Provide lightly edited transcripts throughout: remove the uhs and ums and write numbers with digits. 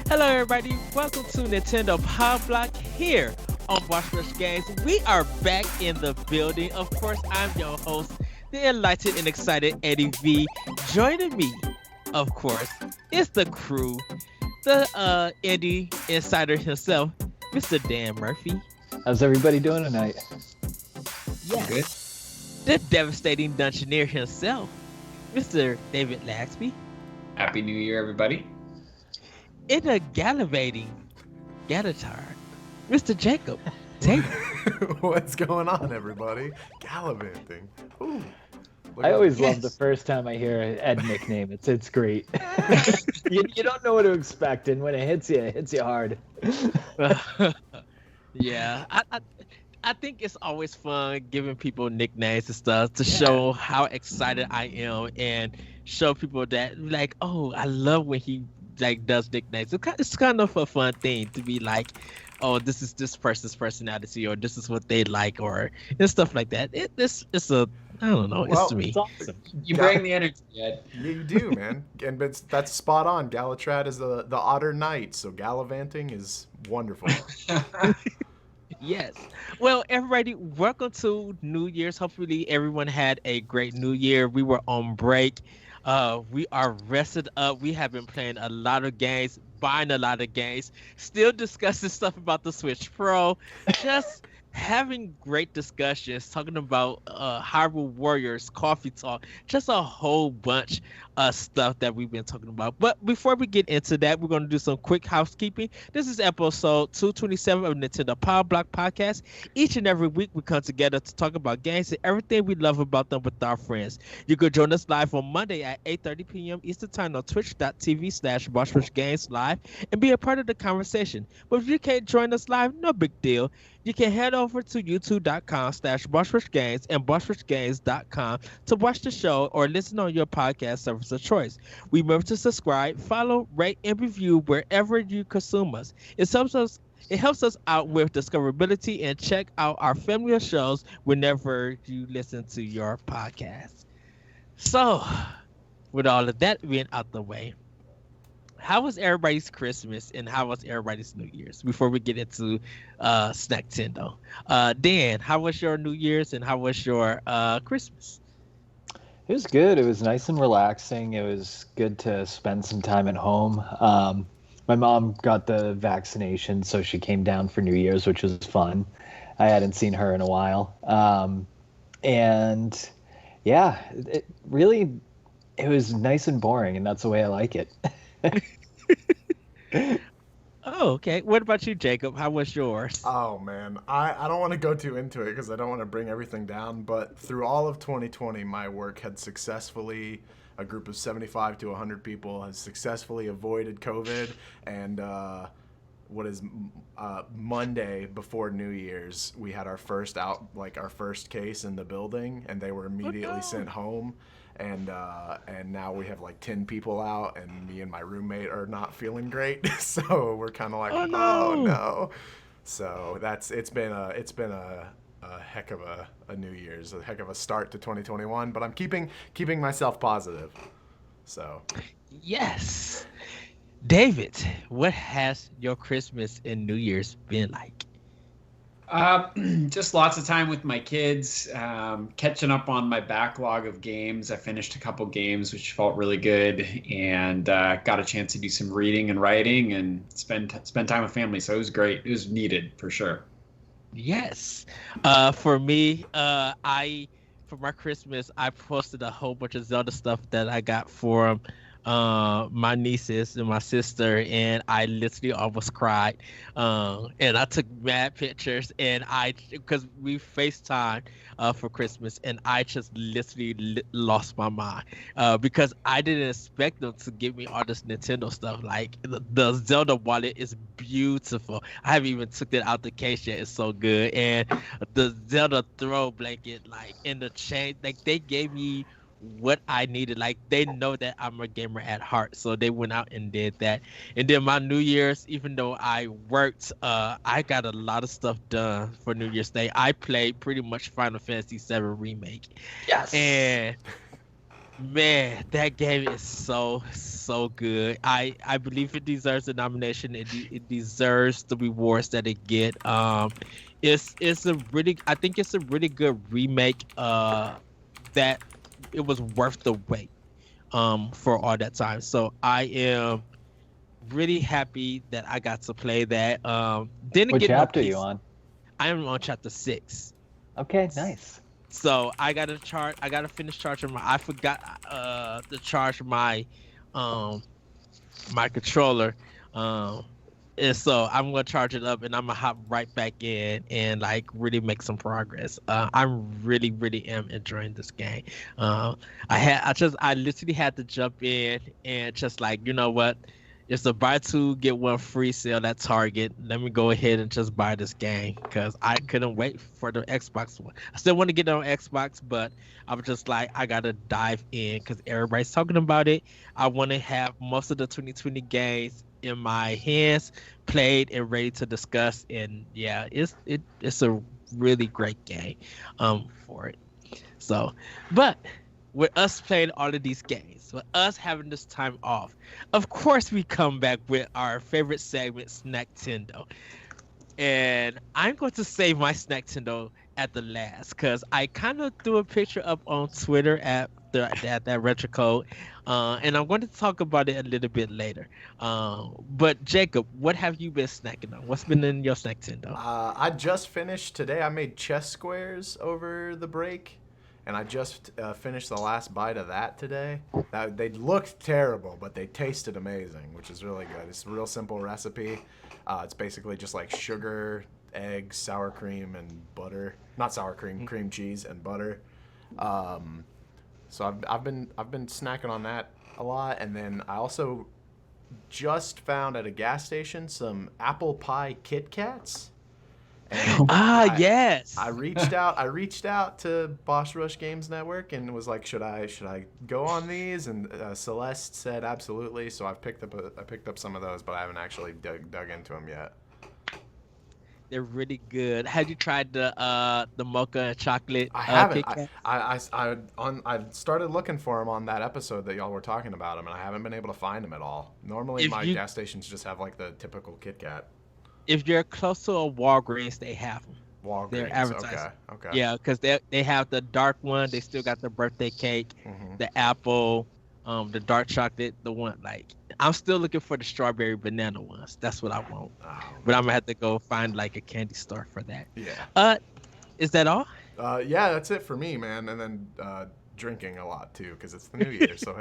Hello, everybody. Welcome to Nintendo Pow Block here on Watch Rush Games. We are back in the building. Of course, I'm your host, the enlightened and excited Eddie V. Joining me, of course, is the crew, the indie insider himself, Mr. Dan Murphy. How's everybody doing tonight? Good. The devastating dungeoneer himself, Mr. David Laxby. Happy New Year, everybody. In a gallivanting Galatard, Mr. Jacob Taylor. What's going on, everybody? Gallivanting. Ooh. I always love the first time I hear an Ed nickname. It's great. you don't know what to expect, and when it hits you hard. Yeah, I think it's always fun giving people nicknames and stuff to show how excited I am and show people that like, oh, I love when he like does nicknames. It's kind of a fun thing to be like, oh, this is this person's personality, or this is what they like, or and stuff like that. It's a I don't know. Well, it's to me. It's awesome. You bring the energy, Ed. Yeah, you do, man. And that's spot on. Galatrad is the otter knight, so gallivanting is wonderful. Yes. Well, everybody, welcome to New Year's. Hopefully, everyone had a great New Year. We were on break. We are rested up. We have been playing a lot of games, buying a lot of games, still discussing stuff about the Switch Pro, just having great discussions, talking about Hyrule Warriors, Coffee Talk, just a whole bunch of stuff that we've been talking about. But before we get into that, we're going to do some quick housekeeping. This is episode 227 of Nintendo Pow Block Podcast. Each and every week, we come together to talk about games and everything we love about them with our friends. You can join us live on Monday at 8:30 p.m. Eastern Time on twitch.tv/BossRushGames Live and be a part of the conversation. But if you can't join us live, no big deal. You can head over to youtube.com/BossRushGames and BossRushGames.com to watch the show or listen on your podcast service of choice. Remember to subscribe, follow, rate, and review wherever you consume us. It helps us out with discoverability, and check out our family of shows whenever you listen to your podcast. So, with all of that being out the way, how was everybody's Christmas and how was everybody's New Year's before we get into Snack-tendo? Dan, how was your New Year's and how was your Christmas? It was good. It was nice and relaxing. It was good to spend some time at home. My mom got the vaccination, so she came down for New Year's, which was fun. I hadn't seen her in a while. And yeah, it was nice and boring, and that's the way I like it. Oh, okay. What about you, Jacob? How was yours? Oh, man. I don't want to go too into it because I don't want to bring everything down, but through all of 2020, my work had successfully, a group of 75 to 100 people has successfully avoided COVID, and Monday before New Year's, we had our first case in the building, and they were immediately sent home. And now we have like 10 people out, and me and my roommate are not feeling great. So we're kind of like, oh no. So it's been a heck of a New Year's, a heck of a start to 2021. But I'm keeping myself positive. So Yes. David, what has your Christmas and New Year's been like? Just lots of time with my kids, catching up on my backlog of games. I finished a couple games, which felt really good, and got a chance to do some reading and writing and spend time with family. So it was great. It was needed for sure. Yes. For me, for my Christmas, I posted a whole bunch of Zelda stuff that I got for my nieces and my sister, and I literally almost cried. And I took mad pictures, and because we FaceTimed for Christmas, and I just literally lost my mind because I didn't expect them to give me all this Nintendo stuff. Like the Zelda wallet is beautiful. I haven't even took it out the case yet. It's so good, and the Zelda throw blanket, like in the chain, like they gave me what I needed. Like they know that I'm a gamer at heart, so they went out and did that. And then my New Year's, even though I worked, I got a lot of stuff done for New Year's Day. I played pretty much Final Fantasy VII Remake. Yes. And Man, that game is so good. I believe it deserves the nomination. It deserves the rewards that it get. It's a really, I think it's a really good remake. That it was worth the wait. For all that time. So I am really happy that I got to play that. Didn't What get no chapter are you piece. on? I am on chapter 6. Okay, nice. So I gotta finish charging my I forgot to charge um my controller. Um and so I'm gonna charge it up and I'm gonna hop right back in and like really make some progress. I'm really am enjoying this game. I literally had to jump in and just like, you know what? It's a buy two get one free sale at Target. Let me go ahead and just buy this game because I couldn't wait for the Xbox One. I still want to get it on Xbox, but I was just like, I gotta dive in because everybody's talking about it. I want to have most of the 2020 games in my hands, played and ready to discuss. And yeah, it's a really great game, for it. So, but with us playing all of these games, with us having this time off, of course we come back with our favorite segment, Snacktendo. And I'm going to save my Snacktendo at the last because I kind of threw a picture up on Twitter at that retro code, and I'm going to talk about it a little bit later. But Jacob, what have you been snacking on? What's been in your Snacktendo? I just finished today. I made chess squares over the break, and I just finished the last bite of that today. They looked terrible, but they tasted amazing, which is really good. It's a real simple recipe. It's basically just like sugar, eggs, sour cream, and butter. Not sour cream, cream cheese and butter. So I've been snacking on that a lot, and then I also just found at a gas station some apple pie Kit Kats. And Yes. I reached out. I reached out to Boss Rush Games Network and was like, should I go on these? And Celeste said absolutely. So I picked up some of those, but I haven't actually dug into them yet. They're really good. Have you tried the mocha and chocolate? I haven't. Kit Kat? I started looking for them on that episode that y'all were talking about them, and I haven't been able to find them at all. Normally, my gas stations just have like the typical Kit Kat. If you're close to a Walgreens, they have them. Walgreens. They're advertising. Okay. Yeah, because they have the dark one. They still got the birthday cake, the apple, the dark chocolate. The one like I'm still looking for the strawberry banana ones. That's what I want. Oh, but I'm gonna have to go find like a candy store for that. Yeah. Is that all? Yeah, that's it for me, man. And then drinking a lot too, because it's the new year. So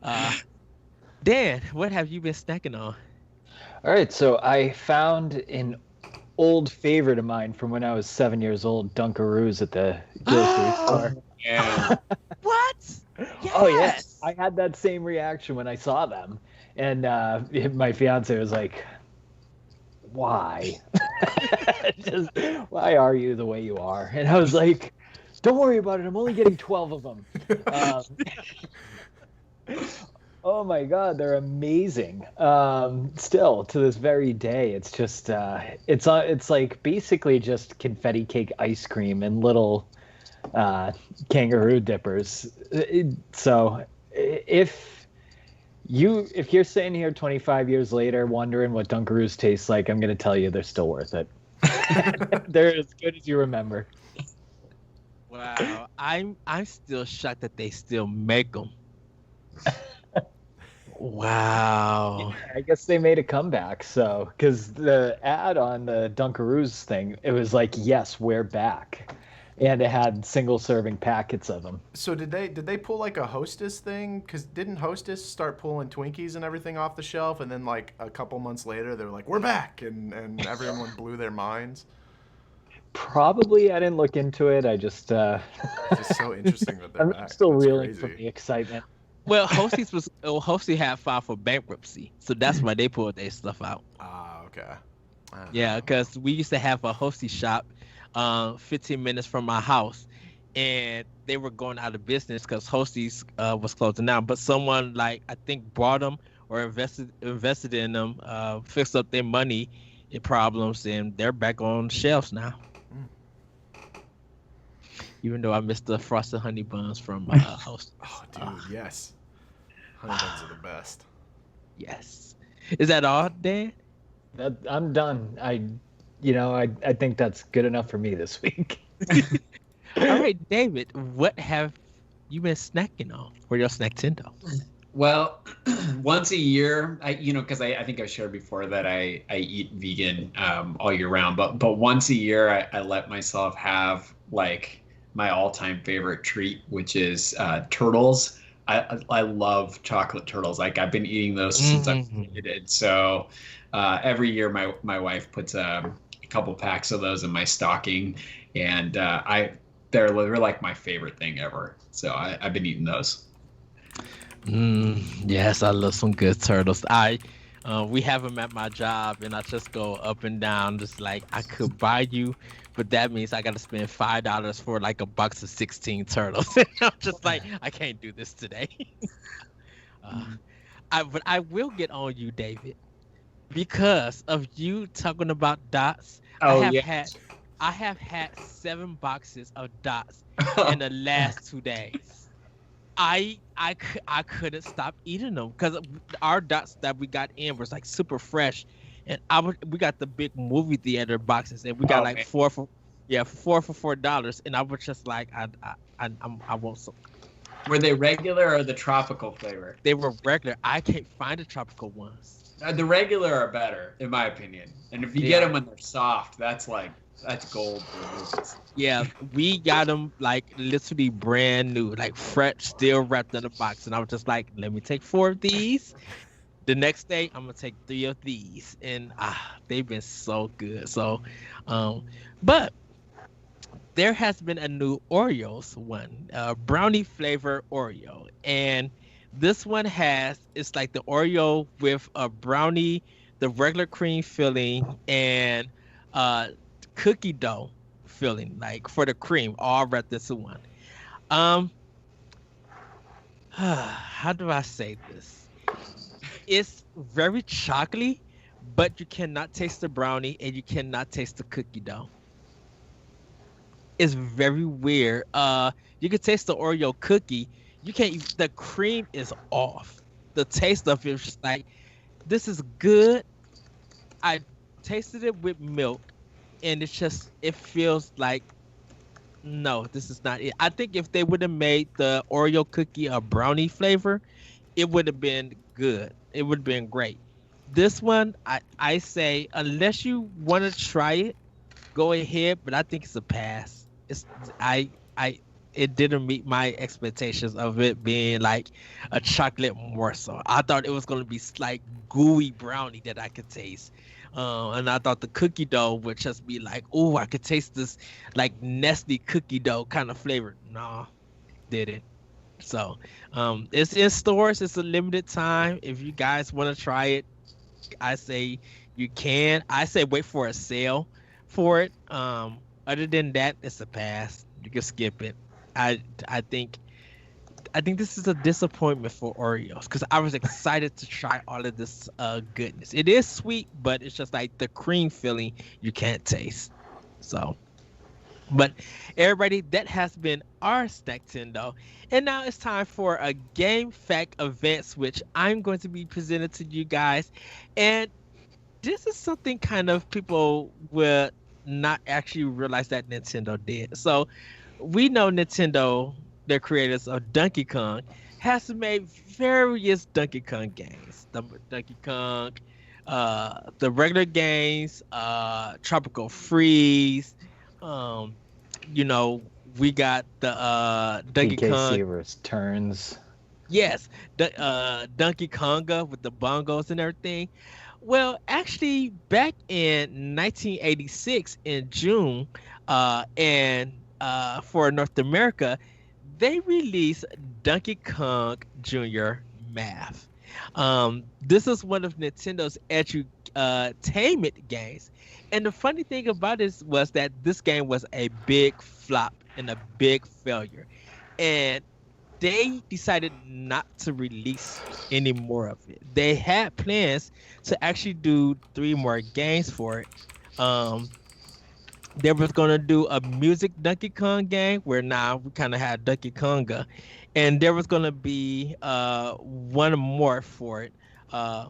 hey. Dan, what have you been snacking on? All right, so I found an old favorite of mine from when I was 7 years old, Dunkaroos at the grocery store. Yeah. What? Yes! Oh, yes. I had that same reaction when I saw them. And my fiance was like, why? Just, why are you the way you are? And I was like, don't worry about it. I'm only getting 12 of them. Oh my God, they're amazing. Still to this very day, it's just it's like basically just confetti cake ice cream and little kangaroo dippers. So if you're sitting here 25 years later wondering what Dunkaroos taste like, I'm gonna tell you they're still worth it. They're as good as you remember. Wow, I'm still shocked that they still make them. Wow. Yeah, I guess they made a comeback. So, because the ad on the Dunkaroos thing, it was like, "Yes, we're back," and it had single serving packets of them. So did they pull like a Hostess thing? Because didn't Hostess start pulling Twinkies and everything off the shelf, and then like a couple months later they were like, "We're back," and everyone blew their minds. Probably, I didn't look into it. I just It's just so interesting that they're I'm back. still That's reeling crazy. from the excitement. Well, Hosty had filed for bankruptcy, so that's why they pulled their stuff out. Okay. Yeah, because we used to have a Hosty shop, 15 minutes from my house, and they were going out of business because Hosties was closing down. But someone like I think bought them or invested in them, fixed up their money problems, and they're back on shelves now. even though I missed the frosted honey buns from Host. Oh, dude, yes. Honey buns are the best. Yes. Is that all, Dan? I'm done. I think that's good enough for me this week. All right, David, what have you been snacking on for your Snacktindo? Well, once a year, because I think I've shared before that I eat vegan all year round, but once a year I let myself have like my all-time favorite treat, which is turtles. I love chocolate turtles. Like I've been eating those since I've kid. So every year my wife puts a couple packs of those in my stocking, and they're like my favorite thing ever. So I've been eating those. Yes, I love some good turtles. We have them at my job, and I just go up and down, just like I could buy you, but that means I got to spend $5 for like a box of 16 turtles. And I'm just like, I can't do this today. But I will get on you, David, because of you talking about dots. Oh, I have had 7 boxes of dots in the last 2 days. I couldn't stop eating them because our dots that we got in was like super fresh, and we got the big movie theater boxes, and we got like four for $4, and I was just like I want some. Were they regular or the tropical flavor? They were regular. I can't find the tropical ones. The regular are better, in my opinion. And if you get them when they're soft, that's gold for movies. Yeah, we got them like literally brand new, like fresh, still wrapped in a box. And I was just like, let me take 4 of these. The next day, I'm gonna take 3 of these, and they've been so good. So, but there has been a new Oreos one, brownie flavor Oreo, and this one it's like the Oreo with a brownie, the regular cream filling, and cookie dough filling, like for the cream, all wrapped into one. How do I say this? It's very chocolatey, but you cannot taste the brownie and you cannot taste the cookie dough. It's very weird. You can taste the Oreo cookie. You can't. The cream is off. The taste of it is just like, this is good. I tasted it with milk, and it feels like, no, this is not it. I think if they would have made the Oreo cookie a brownie flavor, it would have been good. It would have been great. This one, I say, unless you want to try it, go ahead. But I think it's a pass. It didn't meet my expectations of it being like a chocolate morsel. I thought it was going to be like gooey brownie that I could taste. And I thought the cookie dough would just be like, oh, I could taste this like nasty cookie dough kind of flavor. No, didn't. So it's in stores. It's a limited time. If you guys want to try it, I say you can. I say wait for a sale for it. Other than that, it's a pass. You can skip it. I think this is a disappointment for Oreos because I was excited to try all of this goodness. It is sweet, but it's just like the cream filling you can't taste. So, but everybody, that has been our Snacktindo, and now it's time for a game fact events, which I'm going to be presented to you guys, and this is something kind of people will not actually realize that Nintendo did. So we know Nintendo, the creators of Donkey Kong, has made various Donkey Kong games. The Donkey Kong, the regular games, Tropical Freeze. We got the Donkey DKC Kong Returns. Yes, the Donkey Konga with the bongos and everything. Well, actually, back in 1986 in June, and for North America, they released Donkey Kong Jr. Math. This is one of Nintendo's edutainment games. And the funny thing about it was that this game was a big flop and a big failure. And they decided not to release any more of it. They had plans to actually do 3 more games for it. They was gonna do a music Donkey Kong game where now we kind of had Donkey Konga, and there was gonna be one more for it. Uh,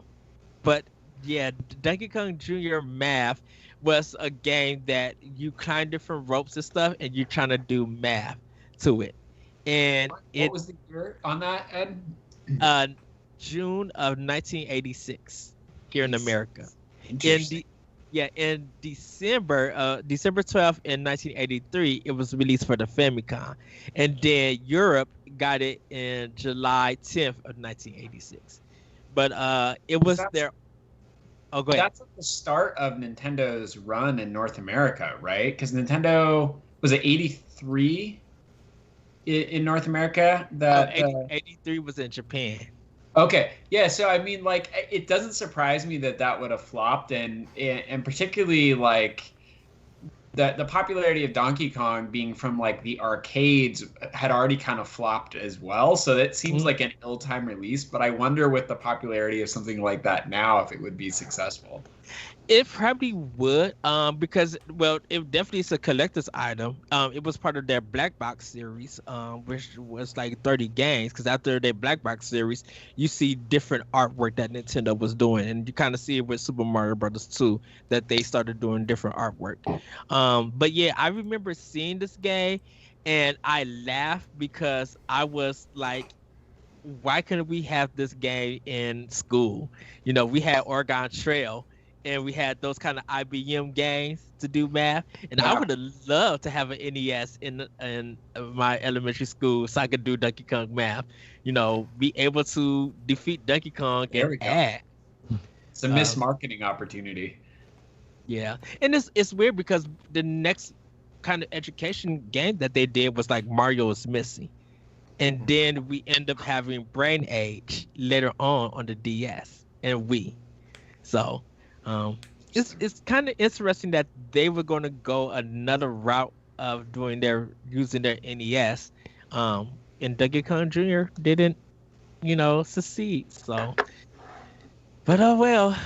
but yeah, Donkey Kong Jr. Math was a game that you climb different ropes and stuff, and you're trying to do math to it. And What was the year on that, Ed? uh, June of 1986 here in America. In Interesting. in December 12th in 1983, it was released for the Famicom, and then Europe got it in July 10th of 1986. But it was That's- their. Oh, go ahead. That's at the start of Nintendo's run in North America, right? Because Nintendo was it 83 in North America? That 83 was in Japan. Okay, yeah. So I mean, like, it doesn't surprise me that that would have flopped, and particularly like the popularity of Donkey Kong being from like the arcades had already kind of flopped as well. So that seems like an ill-timed release. But I wonder with the popularity of something like that now if it would be successful. It probably would, because well, it definitely is a collector's item. It was part of their Black Box series, which was like 30 games. Because after their Black Box series, you see different artwork that Nintendo was doing, and you kind of see it with Super Mario Brothers 2 that they started doing different artwork. But yeah, I remember seeing this game, and I laughed because I was like, why couldn't we have this game in school? You know, we had Oregon Trail, and we had those kind of IBM games to do math. And I Yeah. would have loved to have an NES in my elementary school so I could do Donkey Kong math. You know, be able to defeat Donkey Kong There we and go. add. It's a missed marketing opportunity. Yeah, and it's weird because the next kind of education game that they did was like Mario is Missing, and then we end up having Brain Age later on the DS and Wii. So it's kind of interesting that they were going to go another route of using their NES, and Donkey Kong Jr. didn't, succeed. So, but oh well,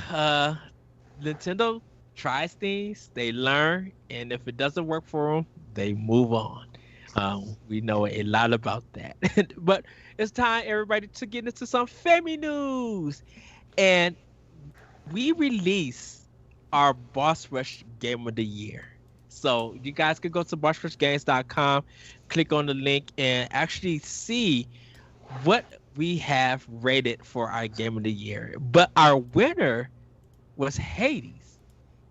Nintendo tries things, they learn, and if it doesn't work for them, they move on. We know a lot about that. But it's time, everybody, to get into some family news. And we release our Boss Rush Game of the Year. So you guys can go to bossrushgames.com, click on the link, and actually see what we have rated for our Game of the Year. But our winner was Hades.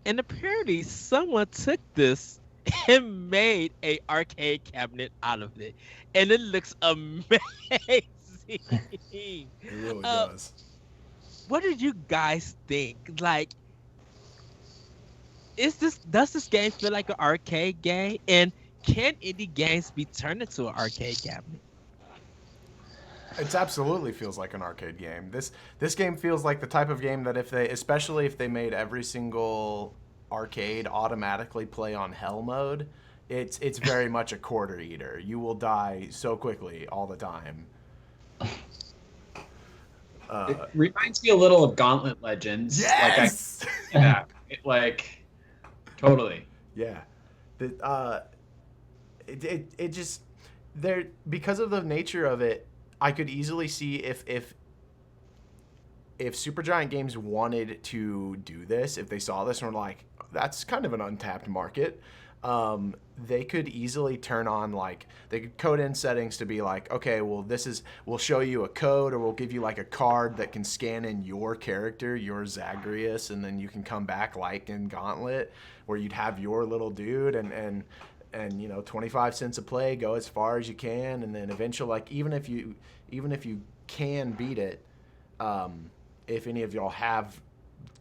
And apparently someone took this and made a arcade cabinet out of it. And it looks amazing. It really does. What did you guys think? Like, does this game feel like an arcade game? And can indie games be turned into an arcade cabinet? It absolutely feels like an arcade game. This game feels like the type of game that especially if they made every single arcade automatically play on hell mode, it's very much a quarter eater. You will die so quickly all the time. It reminds me a little of Gauntlet Legends. Yes. Totally. Yeah. It just there because of the nature of it. I could easily see if Supergiant Games wanted to do this, if they saw this and were like, that's kind of an untapped market, they could easily turn on, like, they could code in settings to be like, okay, well, we'll show you a code, or we'll give you like a card that can scan in your character, your Zagreus, and then you can come back like in Gauntlet, where you'd have your little dude and 25 cents a play, go as far as you can, and then eventually, like, even if you can beat it, if any of y'all have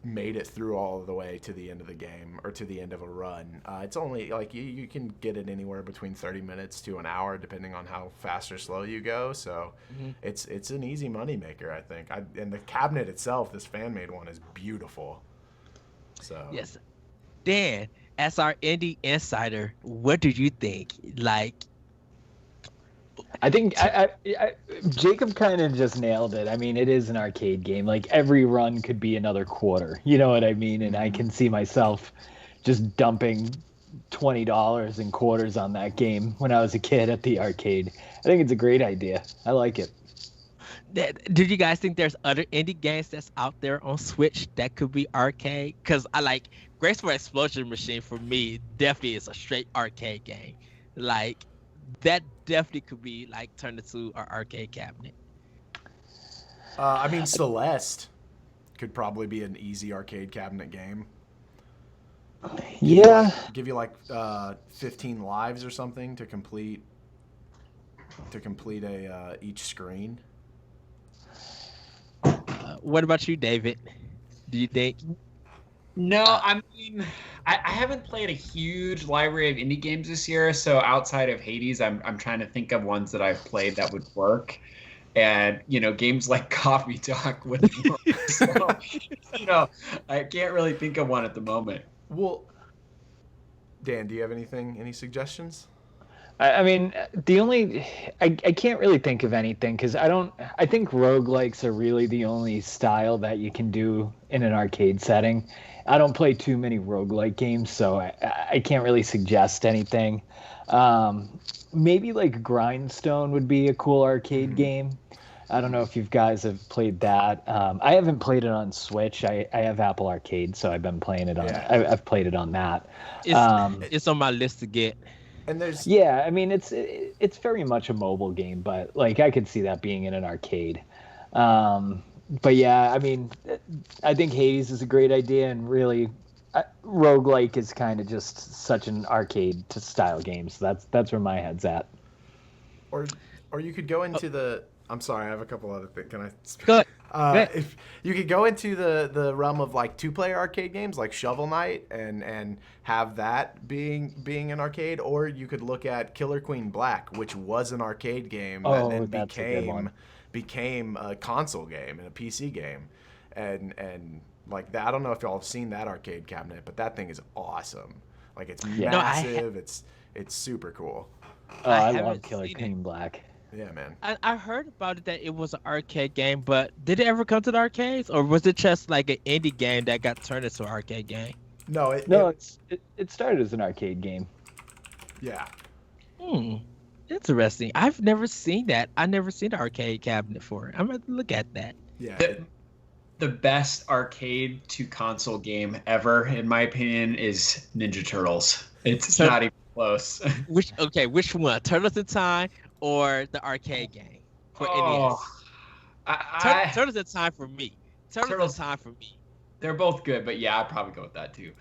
made it through all the way to the end of the game or to the end of a run, it's only like you can get it anywhere between 30 minutes to an hour depending on how fast or slow you go. So it's an easy money maker, I think. And the cabinet itself, this fan made one, is beautiful. So Yes. Dan, as our indie insider, what do you think? Like, I think Jacob kind of just nailed it. I mean, it is an arcade game. Like, every run could be another quarter. You know what I mean? And I can see myself just dumping $20 in quarters on that game when I was a kid at the arcade. I think it's a great idea. I like it. Did you guys think there's other indie games that's out there on Switch that could be arcade? Because I like Graceful Explosion Machine for me definitely is a straight arcade game. Like that definitely could be like turned into an arcade cabinet. I mean, Celeste could probably be an easy arcade cabinet game. Yeah. Give you like 15 lives or something to complete a each screen. What about you, David? Do you think? No, I mean, I haven't played a huge library of indie games this year, so outside of Hades, I'm trying to think of ones that I've played that would work. And, games like Coffee Talk wouldn't work. So, I can't really think of one at the moment. Well, Dan, do you have any suggestions? I mean, I can't really think of anything because I think roguelikes are really the only style that you can do in an arcade setting. I don't play too many roguelike games, so I can't really suggest anything. Maybe like Grindstone would be a cool arcade game. I don't know if you guys have played that. I haven't played it on Switch. I have Apple Arcade, so I've been playing it on. Yeah. I've played it on that. It's on my list to get. And there's I mean it's very much a mobile game, but like I could see that being in an arcade. But yeah, I mean, I think Hades is a great idea, and really, roguelike is kind of just such an arcade style game. So that's where my head's at. Or you could go into the. I'm sorry, I have a couple other things. Can I? Go ahead. If you could go into the realm of like 2-player arcade games like Shovel Knight and have that being an arcade, or you could look at Killer Queen Black, which was an arcade game and became a console game and a PC game, and like that. I don't know if y'all have seen that arcade cabinet, but that thing is awesome. Like it's massive. It's super cool. Oh, I love Killer Queen Black. Yeah, man. I heard about it that it was an arcade game, but did it ever come to the arcades, or was it just like an indie game that got turned into an arcade game? No, it started as an arcade game. Yeah. Interesting. I've never seen that. I've never seen an arcade cabinet for it. I'm gonna look at that. Yeah. The best arcade to console game ever, in my opinion, is Ninja Turtles. It's not even close. Which one? Turtles in Time or the arcade game for NES? Turtles in Time for me. Turtles in Time for me. They're both good, but yeah, I'd probably go with that too.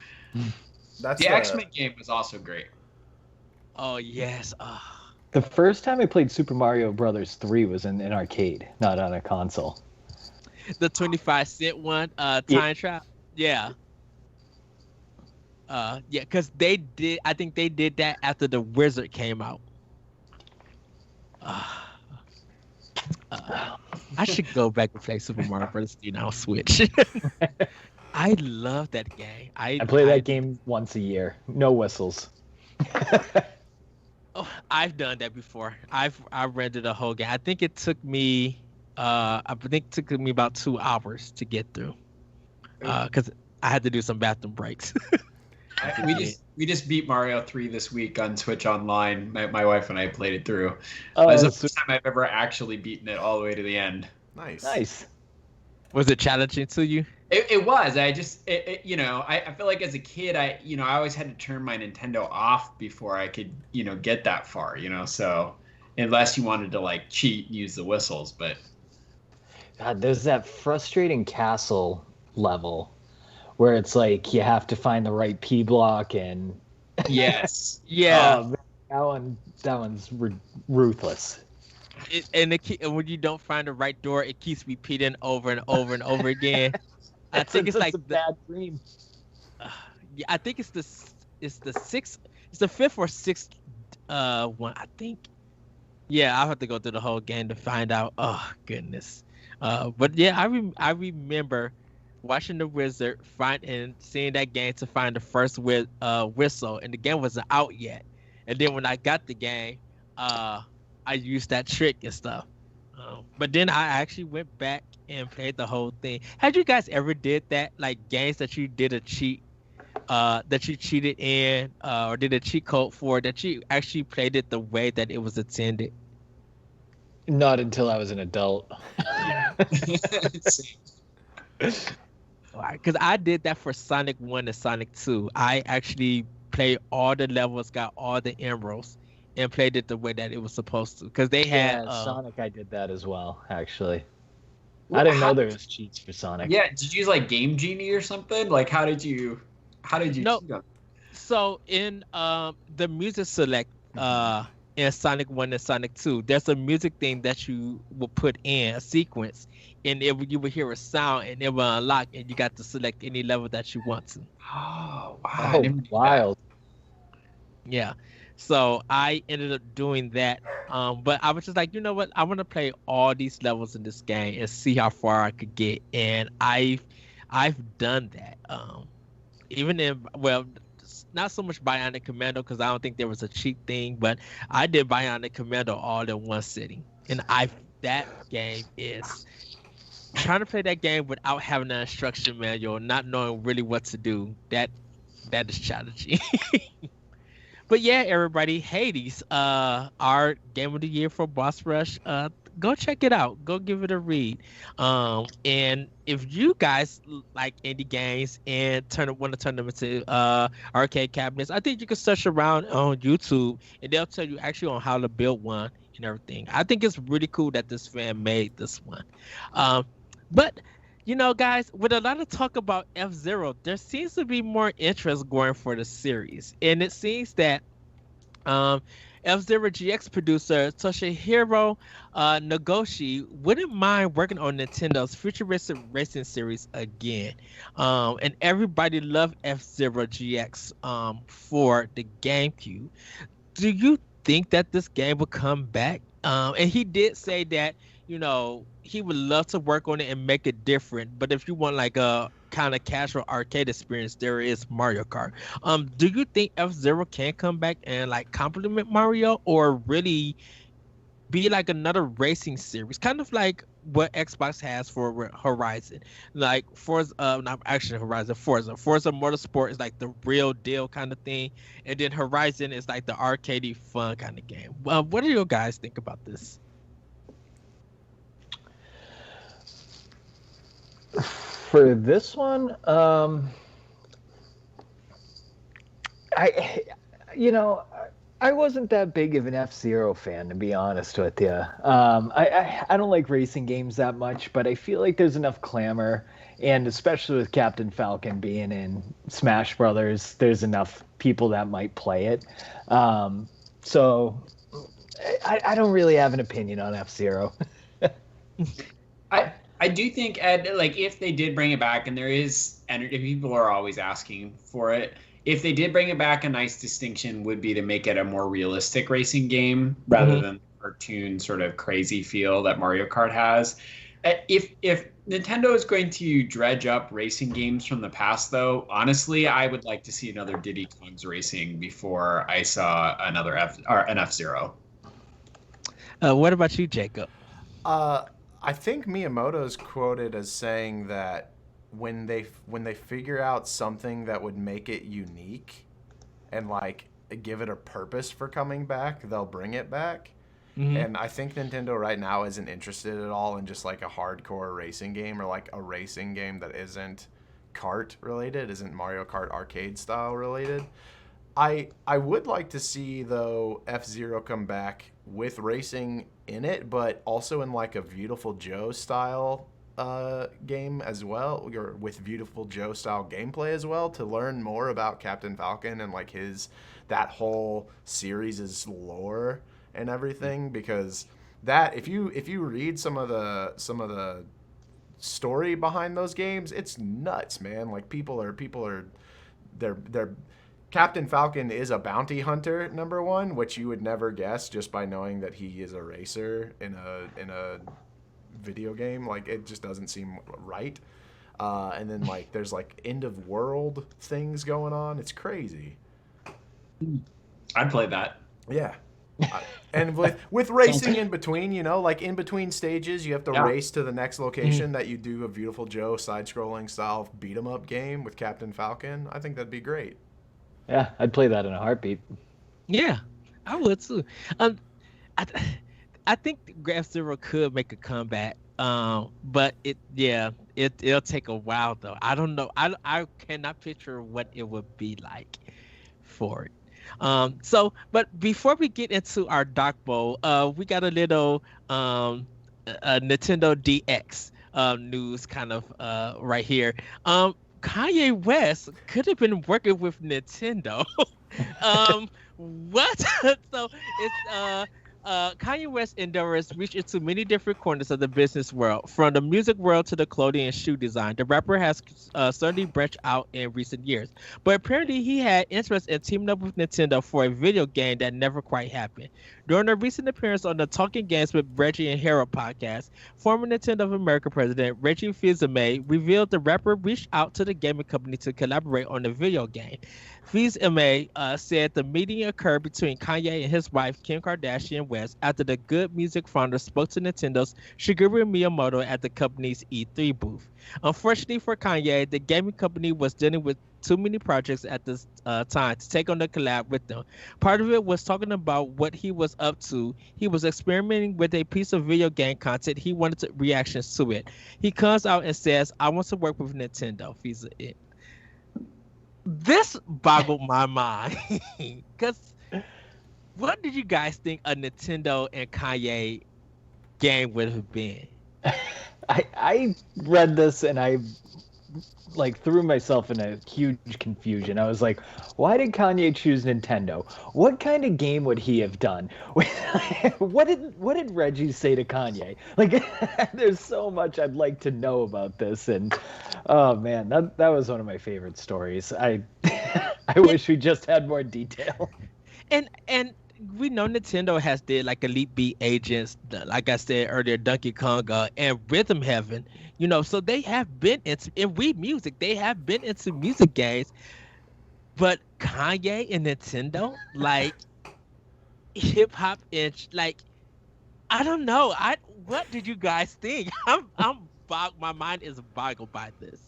The X-Men game was also great. Oh yes. The first time I played Super Mario Brothers 3 was in an arcade, not on a console. The 25-cent one, Time Trap. Yeah. Because they did. I think they did that after the Wizard came out. I should go back and play Super Mario Bros. On Switch. I love that game. I play that game once a year. No whistles. Oh, I've done that before. I rented a whole game. I think it took me. About 2 hours to get through. Because I had to do some bathroom breaks. We just beat Mario 3 this week on Switch Online. My wife and I played it through. It Oh, was the first time I've ever actually beaten it all the way to the end. Nice. Was it challenging to you? It was. I just, I feel like as a kid, I always had to turn my Nintendo off before I could, get that far, So unless you wanted to like cheat and use the whistles, but. God, there's that frustrating castle level where it's like you have to find the right P block and. Yes. Yeah. That one's ruthless. And when you don't find the right door, it keeps repeating over and over and over again. I think it's like a bad dream. Yeah, I think it's the 5th or 6th one. I think. Yeah, I'll have to go through the whole game to find out. Oh goodness. But yeah, I remember watching The Wizard and seeing that game to find the first whistle, and the game wasn't out yet. And then when I got the game, I used that trick and stuff. But then I actually went back and played the whole thing. Had you guys ever did that? Like games that you did a cheat that you cheated in, or did a cheat code for that you actually played it the way that it was intended? Not until I was an adult. Because I did that for Sonic 1 and Sonic 2. I actually played all the levels, got all the emeralds, and played it the way that it was supposed to. Because they had Yeah, Sonic, I did that as well, actually. I Well, didn't know there was cheats for Sonic. Yeah, did you use like Game Genie or something? Like, how did you no. cheat on? So in the music select in Sonic 1 and Sonic 2, there's a music thing that you will put in a sequence, and you will hear a sound and it will unlock, and you got to select any level that you want to. Oh, wow. I Oh, never knew that. wild. Yeah. So I ended up doing that. But I was just like, you know what? I want to play all these levels in this game and see how far I could get. And I've done that. Even in, well, not so much Bionic Commando because I don't think there was a cheat thing, but I did Bionic Commando all in one sitting. And that game is trying to play that game without having an instruction manual, not knowing really what to do. That is challenging. But yeah, everybody, Hades, our game of the year for Boss Rush. Go check it out. Go give it a read. And if you guys like indie games and want to turn them into arcade cabinets, I think you can search around on YouTube and they'll tell you actually on how to build one and everything. I think it's really cool that this fan made this one. But guys, with a lot of talk about F-Zero, there seems to be more interest going for the series. And it seems that F-Zero GX producer Toshihiro Nagoshi wouldn't mind working on Nintendo's futuristic racing series again. And everybody loved F-Zero GX for the GameCube. Do you think that this game will come back? And he did say that he would love to work on it and make it different. But if you want like a kind of casual arcade experience, there is Mario Kart. Do you think F-Zero can come back and like complement Mario, or really be like another racing series, kind of like what Xbox has for Horizon, like Forza, not actually Horizon, Forza Motorsport is like the real deal kind of thing, and then Horizon is like the arcadey fun kind of game. What do you guys think about this? For this one, I wasn't that big of an F-Zero fan, to be honest with you. I don't like racing games that much, but I feel like there's enough clamor, and especially with Captain Falcon being in Smash Brothers, there's enough people that might play it. So I don't really have an opinion on F-Zero. I do think, Ed, like if they did bring it back, and there is, and people are always asking for it, if they did bring it back, a nice distinction would be to make it a more realistic racing game rather than the cartoon sort of crazy feel that Mario Kart has. If Nintendo is going to dredge up racing games from the past, though, honestly, I would like to see another Diddy Kong's Racing before I saw an F-Zero. What about you, Jacob? I think Miyamoto's quoted as saying that when they figure out something that would make it unique and like give it a purpose for coming back, they'll bring it back. Mm-hmm. And I think Nintendo right now isn't interested at all in just like a hardcore racing game, or like a racing game that isn't kart related, isn't Mario Kart arcade style related. I would like to see, though, F-Zero come back with racing in it, but also in like a Beautiful Joe style game as well, or with Beautiful Joe style gameplay as well, to learn more about Captain Falcon and like that whole series' lore and everything. Because that, if you read some of the story behind those games, it's nuts, man. Like people are they're Captain Falcon is a bounty hunter, number one, which you would never guess just by knowing that he is a racer in a video game. Like, it just doesn't seem right. And then like there's like end of world things going on. It's crazy. I'd play that. Yeah. And with racing in between, you know, like in between stages, you have to race to the next location that you do a Beautiful Joe side-scrolling style beat-em-up game with Captain Falcon. I think that'd be great. Yeah, I'd play that in a heartbeat. Yeah, I would too. Um, I, I think Graph Zero could make a comeback. But it'll take a while though. I don't know. I cannot picture what it would be like for it. But before we get into our Doc Bowl, we got a little Nintendo DX news kind of right here. Kanye West could have been working with Nintendo. What? So it's Kanye West endeavors reach into many different corners of the business world, from the music world to the clothing and shoe design. The rapper has certainly branched out in recent years, but apparently he had interest in teaming up with Nintendo for a video game that never quite happened. During a recent appearance on the Talking Games with Reggie and Harold podcast, former Nintendo of America president Reggie Fils-Aimé revealed the rapper reached out to the gaming company to collaborate on the video game. Fils-Aimé said the meeting occurred between Kanye and his wife Kim Kardashian West after the Good Music founder spoke to Nintendo's Shigeru Miyamoto at the company's E3 booth. Unfortunately for Kanye, the gaming company was dealing with too many projects at this time to take on the collab with them. Part of it was talking about what he was up to. He was experimenting with a piece of video game content. He wanted reactions to it. He comes out and says, "I want to work with Nintendo." This boggled my mind because what did you guys think a Nintendo and Kanye game would have been? I read this and I like threw myself in a huge confusion. I was like, why did Kanye choose Nintendo? What kind of game would he have done? What did Reggie say to Kanye? Like, there's so much I'd like to know about this, and oh man, that was one of my favorite stories. I wish we just had more detail. And we know Nintendo has did like Elite Beat Agents, like I said earlier, Donkey Kong, and Rhythm Heaven. You know, so they have been into in Wii Music. They have been into music games, but Kanye and Nintendo, like hip hop, like I don't know. What did you guys think? My mind is boggled by this.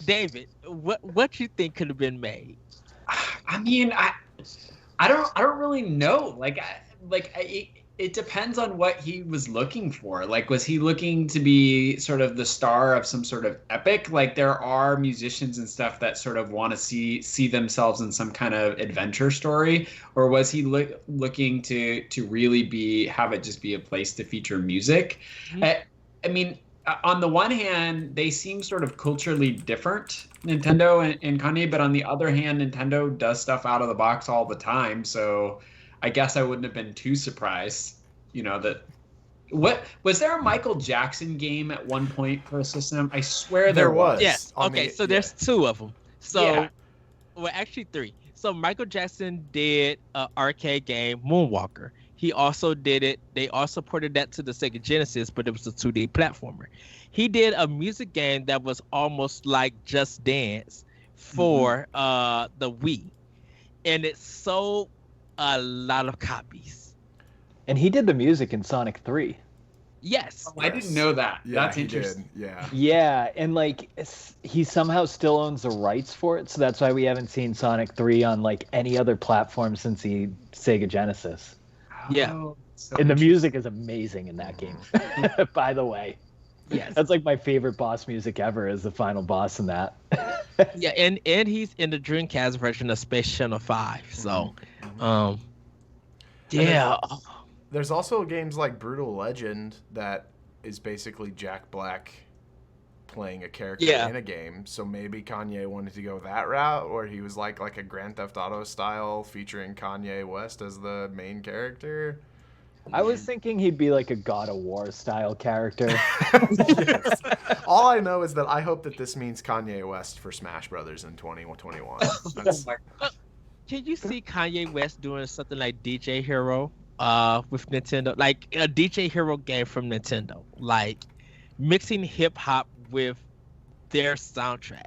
David, what you think could have been made? I mean, I don't really know. It depends on what he was looking for. Like, was he looking to be sort of the star of some sort of epic? Like, there are musicians and stuff that sort of want to see themselves in some kind of adventure story, or was he looking to really have it just be a place to feature music? Mm-hmm. I mean, on the one hand, they seem sort of culturally different, Nintendo and Kanye, but on the other hand, Nintendo does stuff out of the box all the time. So I guess I wouldn't have been too surprised, you know, that. What was there a Michael Jackson game at one point for a system? I swear there was. Yes. Okay, so there's two of them. So, well, actually three. So Michael Jackson did an arcade game, Moonwalker. He also did it. They also ported that to the Sega Genesis, but it was a 2D platformer. He did a music game that was almost like Just Dance for the Wii, and it sold a lot of copies. And he did the music in Sonic 3. Yes. Oh, I didn't know that. Yeah, that's interesting. Yeah, and like he somehow still owns the rights for it, so that's why we haven't seen Sonic 3 on like any other platform since the Sega Genesis. Yeah. So and the music is amazing in that game, by the way. Yes. That's like my favorite boss music ever is the final boss in that. Yeah, and he's in the Dreamcast version of Space Channel 5. So, yeah. There's also games like Brutal Legend that is basically Jack Black playing a character in a game. So maybe Kanye wanted to go that route, or he was like a Grand Theft Auto style featuring Kanye West as the main character. I was thinking he'd be like a God of War style character. Yes. All I know is that I hope that this means Kanye West for Smash Brothers in 2021. Can you see Kanye West doing something like DJ Hero with Nintendo? Like a DJ Hero game from Nintendo. Like mixing hip hop with their soundtrack.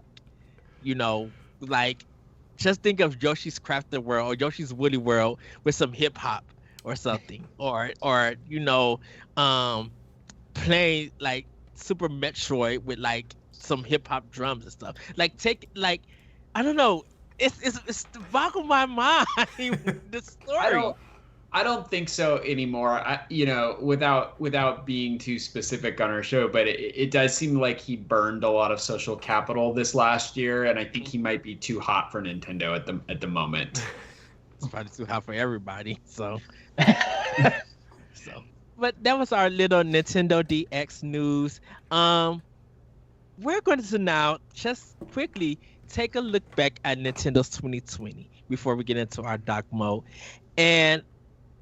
You know, like just think of Yoshi's Crafted World or Yoshi's Woolly World with some hip hop or something, or um, playing like Super Metroid with like some hip hop drums and stuff. Like take like I don't know. It's the back of my mind. The I story. don't I don't think so anymore. Without being too specific on our show, but it does seem like he burned a lot of social capital this last year, and I think he might be too hot for Nintendo at the moment. It's probably too hot for everybody. So so. But that was our little Nintendo DX news. We're going to now just quickly take a look back at Nintendo's 2020 before we get into our doc mode. And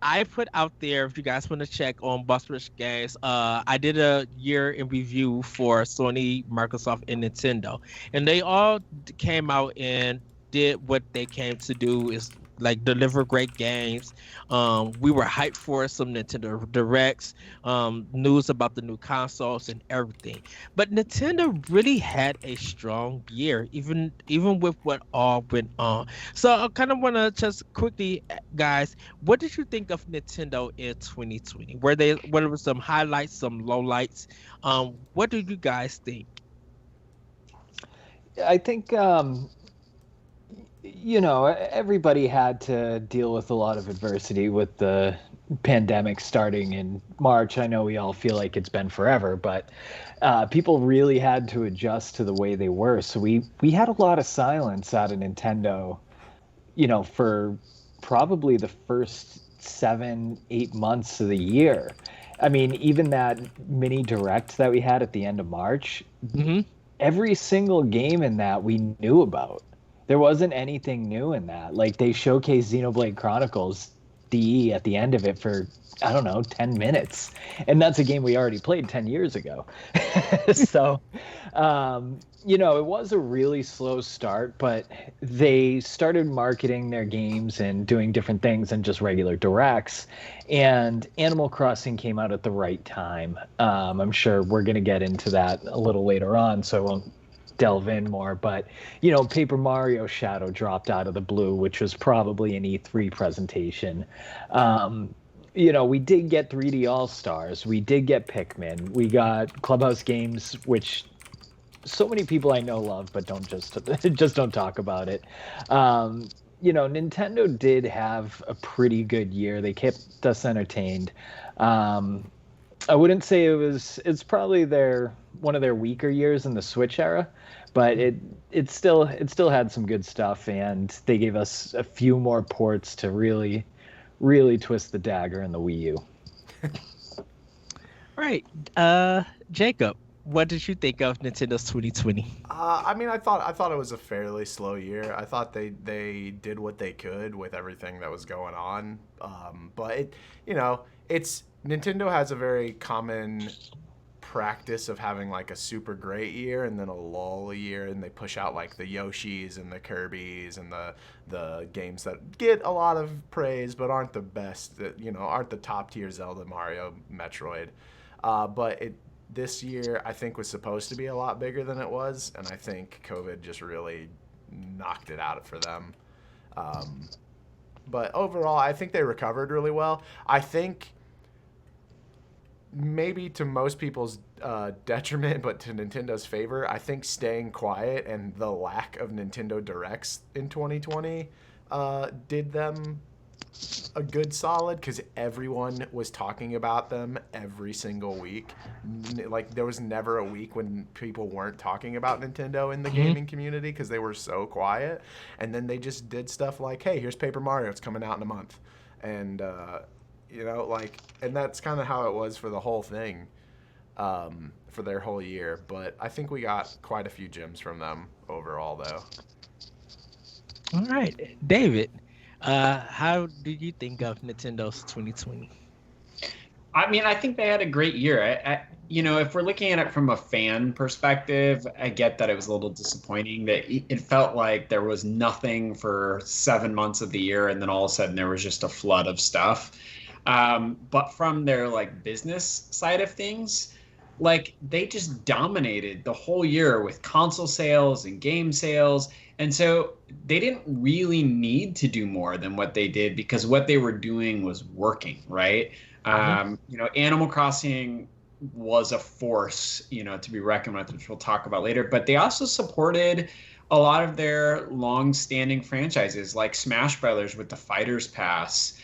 I put out there, if you guys want to check on Boss Rush Games, I did a year in review for Sony, Microsoft, and Nintendo. And they all came out and did what they came to do is like deliver great games. We were hyped for some Nintendo Directs, news about the new consoles and everything. But Nintendo really had a strong year, even with what all went on. So I kind of want to just quickly, guys, what did you think of Nintendo in 2020? Were there some highlights, some lowlights? What do you guys think? I think everybody had to deal with a lot of adversity with the pandemic starting in March. I know we all feel like it's been forever, but people really had to adjust to the way they were. So we had a lot of silence out of Nintendo, for probably the first 7-8 months of the year. I mean, even that mini direct that we had at the end of March, every single game in that we knew about. There wasn't anything new in that. Like, they showcased Xenoblade Chronicles DE at the end of it for, I don't know, 10 minutes. And that's a game we already played 10 years ago. So, it was a really slow start, but they started marketing their games and doing different things than just regular directs. And Animal Crossing came out at the right time. I'm sure we're going to get into that a little later on, so I won't delve in more, but Paper Mario Shadow dropped out of the blue, which was probably an E3 presentation. We did get 3D All-Stars, we did get Pikmin, we got Clubhouse Games, which so many people I know love but don't just don't talk about it. Nintendo did have a pretty good year. They kept us entertained. I wouldn't say it's probably one of their weaker years in the Switch era, but it still had some good stuff, and they gave us a few more ports to really twist the dagger in the Wii U. Right. Jacob, what did you think of Nintendo's 2020? I mean, I thought it was a fairly slow year. I thought they did what they could with everything that was going on. But it's Nintendo has a very common practice of having like a super great year and then a lull year, and they push out like the Yoshis and the Kirbys and the games that get a lot of praise but aren't the best, aren't the top tier Zelda, Mario, Metroid. But this year I think was supposed to be a lot bigger than it was, and I think COVID just really knocked it out for them. But overall, I think they recovered really well. I think maybe to most people's detriment, but to Nintendo's favor, I think staying quiet and the lack of Nintendo Directs in 2020 did them a good solid, because everyone was talking about them every single week. Like, there was never a week when people weren't talking about Nintendo in the gaming community because they were so quiet. And then they just did stuff like, hey, here's Paper Mario, it's coming out in a month. And and that's kind of how it was for the whole thing, for their whole year. But I think we got quite a few gems from them overall, though. All right, David, how do you think of Nintendo's 2020? I mean, I think they had a great year. If we're looking at it from a fan perspective, I get that it was a little disappointing that it felt like there was nothing for 7 months of the year, and then all of a sudden there was just a flood of stuff. But from their business side of things, like they just dominated the whole year with console sales and game sales. And so they didn't really need to do more than what they did because what they were doing was working, right? Animal Crossing was a force, to be reckoned with, which we'll talk about later. But they also supported a lot of their long-standing franchises like Smash Brothers with the Fighters Pass,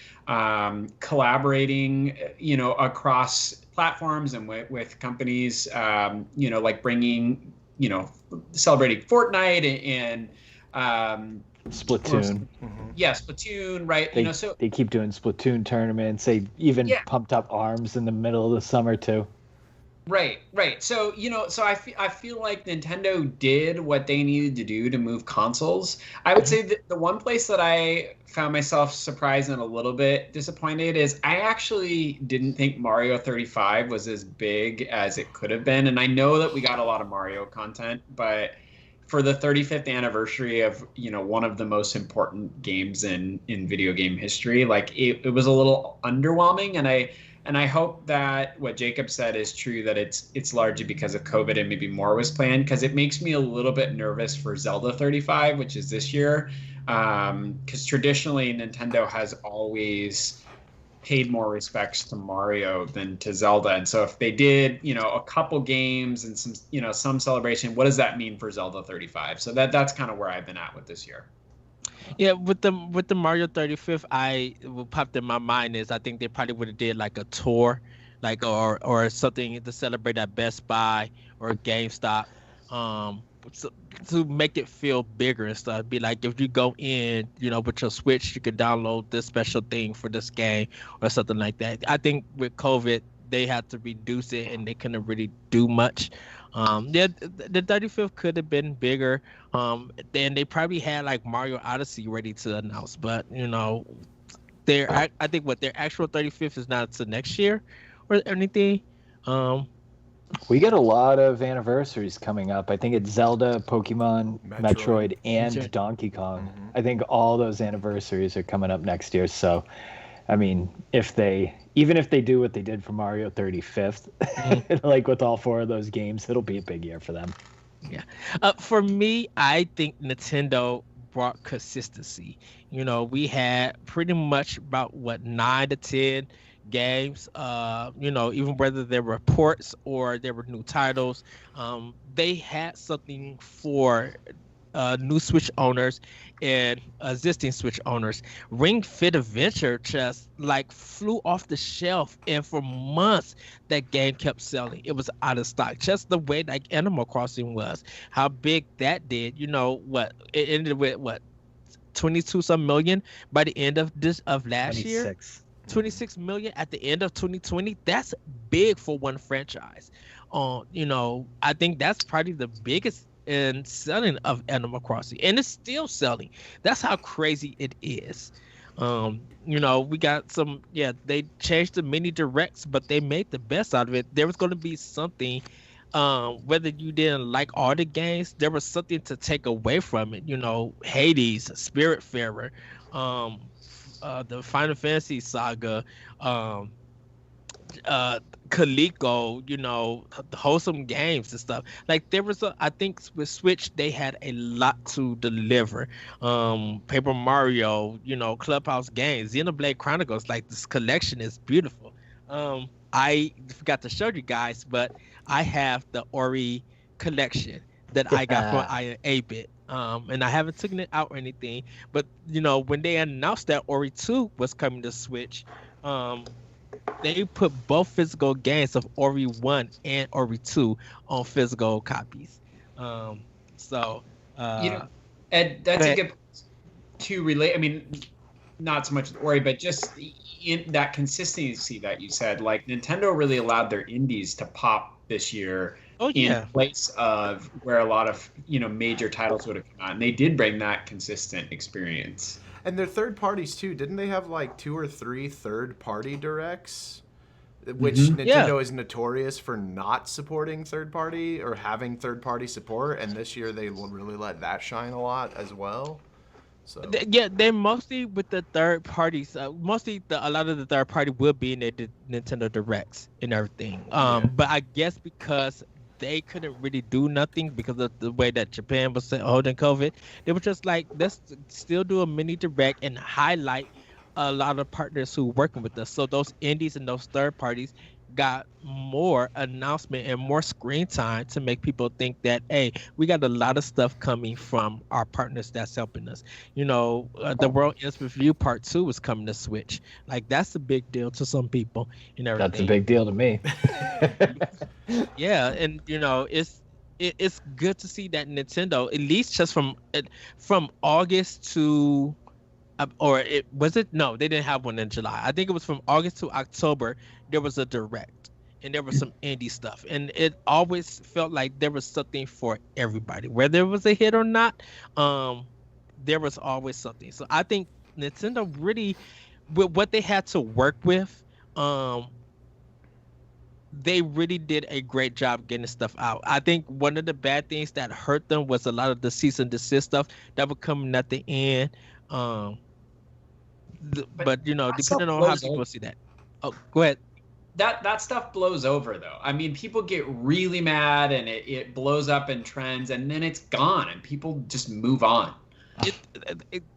collaborating, across platforms and with companies, like bringing, celebrating Fortnite and Splatoon. Yeah, Splatoon, right? They keep doing Splatoon tournaments. They even pumped up ARMS in the middle of the summer too. Right. So, I feel like Nintendo did what they needed to do to move consoles. I would say that the one place that I found myself surprised and a little bit disappointed is I actually didn't think Mario 35 was as big as it could have been. And I know that we got a lot of Mario content, but for the 35th anniversary of, one of the most important games in video game history, like it was a little underwhelming. And I hope that what Jacob said is true, that it's largely because of COVID and maybe more was planned, because it makes me a little bit nervous for Zelda 35, which is this year. Because traditionally Nintendo has always paid more respects to Mario than to Zelda. And so if they did, a couple games and some celebration, what does that mean for Zelda 35? So that's kind of where I've been at with this year. Yeah, with the Mario 35th, what popped in my mind is I think they probably would have did like a tour, like or something to celebrate at Best Buy or GameStop, to make it feel bigger and stuff. Be like, if you go in, with your Switch, you could download this special thing for this game or something like that. I think with COVID, they had to reduce it and they couldn't really do much. The 35th could have been bigger. Then they probably had like Mario Odyssey ready to announce, but I think their actual 35th is not to next year or anything. We get a lot of anniversaries coming up. I think it's Zelda, Pokemon, Metroid and Donkey Kong. Mm-hmm. I think all those anniversaries are coming up next year. So, I mean, even if they do what they did for Mario 35th, like with all four of those games, it'll be a big year for them. Yeah. For me, I think Nintendo brought consistency. We had pretty much about 9 to 10 games, even whether they were ports or there were new titles, they had something for new Switch owners and existing Switch owners. Ring Fit Adventure just like flew off the shelf, and for months that game kept selling. It was out of stock, just the way like Animal Crossing was. How big that did, it ended with 22 some million by the end of last 26. year. 26 million at the end of 2020. That's big for one franchise. I think that's probably the biggest in selling of Animal Crossing, and it's still selling. That's how crazy it is. We got some. Yeah, they changed the mini directs, but they made the best out of it. There was going to be something. Whether you didn't like all the games, there was something to take away from it. Hades, Spiritfarer, the Final Fantasy saga, Coleco, the wholesome games and stuff. Like there was I think with Switch they had a lot to deliver. Paper Mario, Clubhouse games, Xenoblade Chronicles. Like this collection is beautiful. I forgot to show you guys, but I have the Ori collection that I got from Iron 8-Bit. And I haven't taken it out or anything, but when they announced that Ori 2 was coming to Switch, they put both physical games of Ori 1 and Ori 2 on physical copies. Ed, that's a good to relate. I mean, not so much with Ori, but just in that consistency that you said, like Nintendo really allowed their indies to pop this year. In place of where a lot of major titles would have come out, and they did bring that consistent experience. And their third parties too, didn't they have like 2 or 3 third party directs, which Nintendo is notorious for not supporting third party or having third party support, and this year they really let that shine a lot as well. So Yeah, they mostly with the third parties. A lot of the third party will be in the Nintendo Directs and everything. yeah, But I guess because they couldn't really do nothing because of the way that Japan was holding COVID, they were just like, let's still do a mini direct and highlight a lot of partners who working with us. So those indies and those third parties got more announcement and more screen time to make people think that, hey, we got a lot of stuff coming from our partners that's helping us. The World Ends With You Part 2 is coming to Switch. Like, that's a big deal to some people and That's a everything. big deal to me. Yeah, and it's good to see that Nintendo, at least just from August to or it was it no, they didn't have one in July. I think it was from August to October there was a direct and there was some indie stuff, and it always felt like there was something for everybody, whether it was a hit or not. There was always something. So I think Nintendo really, with what they had to work with, they really did a great job getting stuff out. I think one of the bad things that hurt them was a lot of the cease and desist stuff that would come at the end. Um, but that stuff depending on how blows people over. see that. Oh, go ahead. That stuff blows over though. I mean, people get really mad and it blows up in trends and then it's gone and people just move on.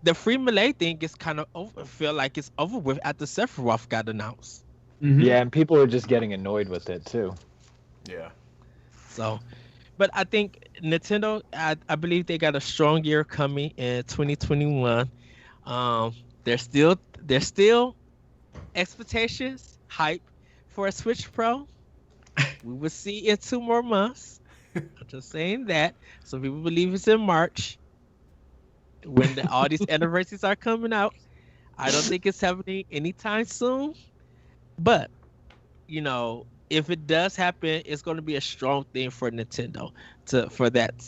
The free Malay thing is kind of over. Feel like it's over with after Sephiroth got announced. Yeah, and people are just getting annoyed with it too. yeah. So, but I think Nintendo, I believe they got a strong year coming in 2021. There's still expectations, hype for a Switch Pro. We will see in 2 more months. I'm just saying that. Some people believe it's in March when all these anniversaries are coming out. I don't think it's happening anytime soon. But, if it does happen, it's going to be a strong thing for Nintendo for that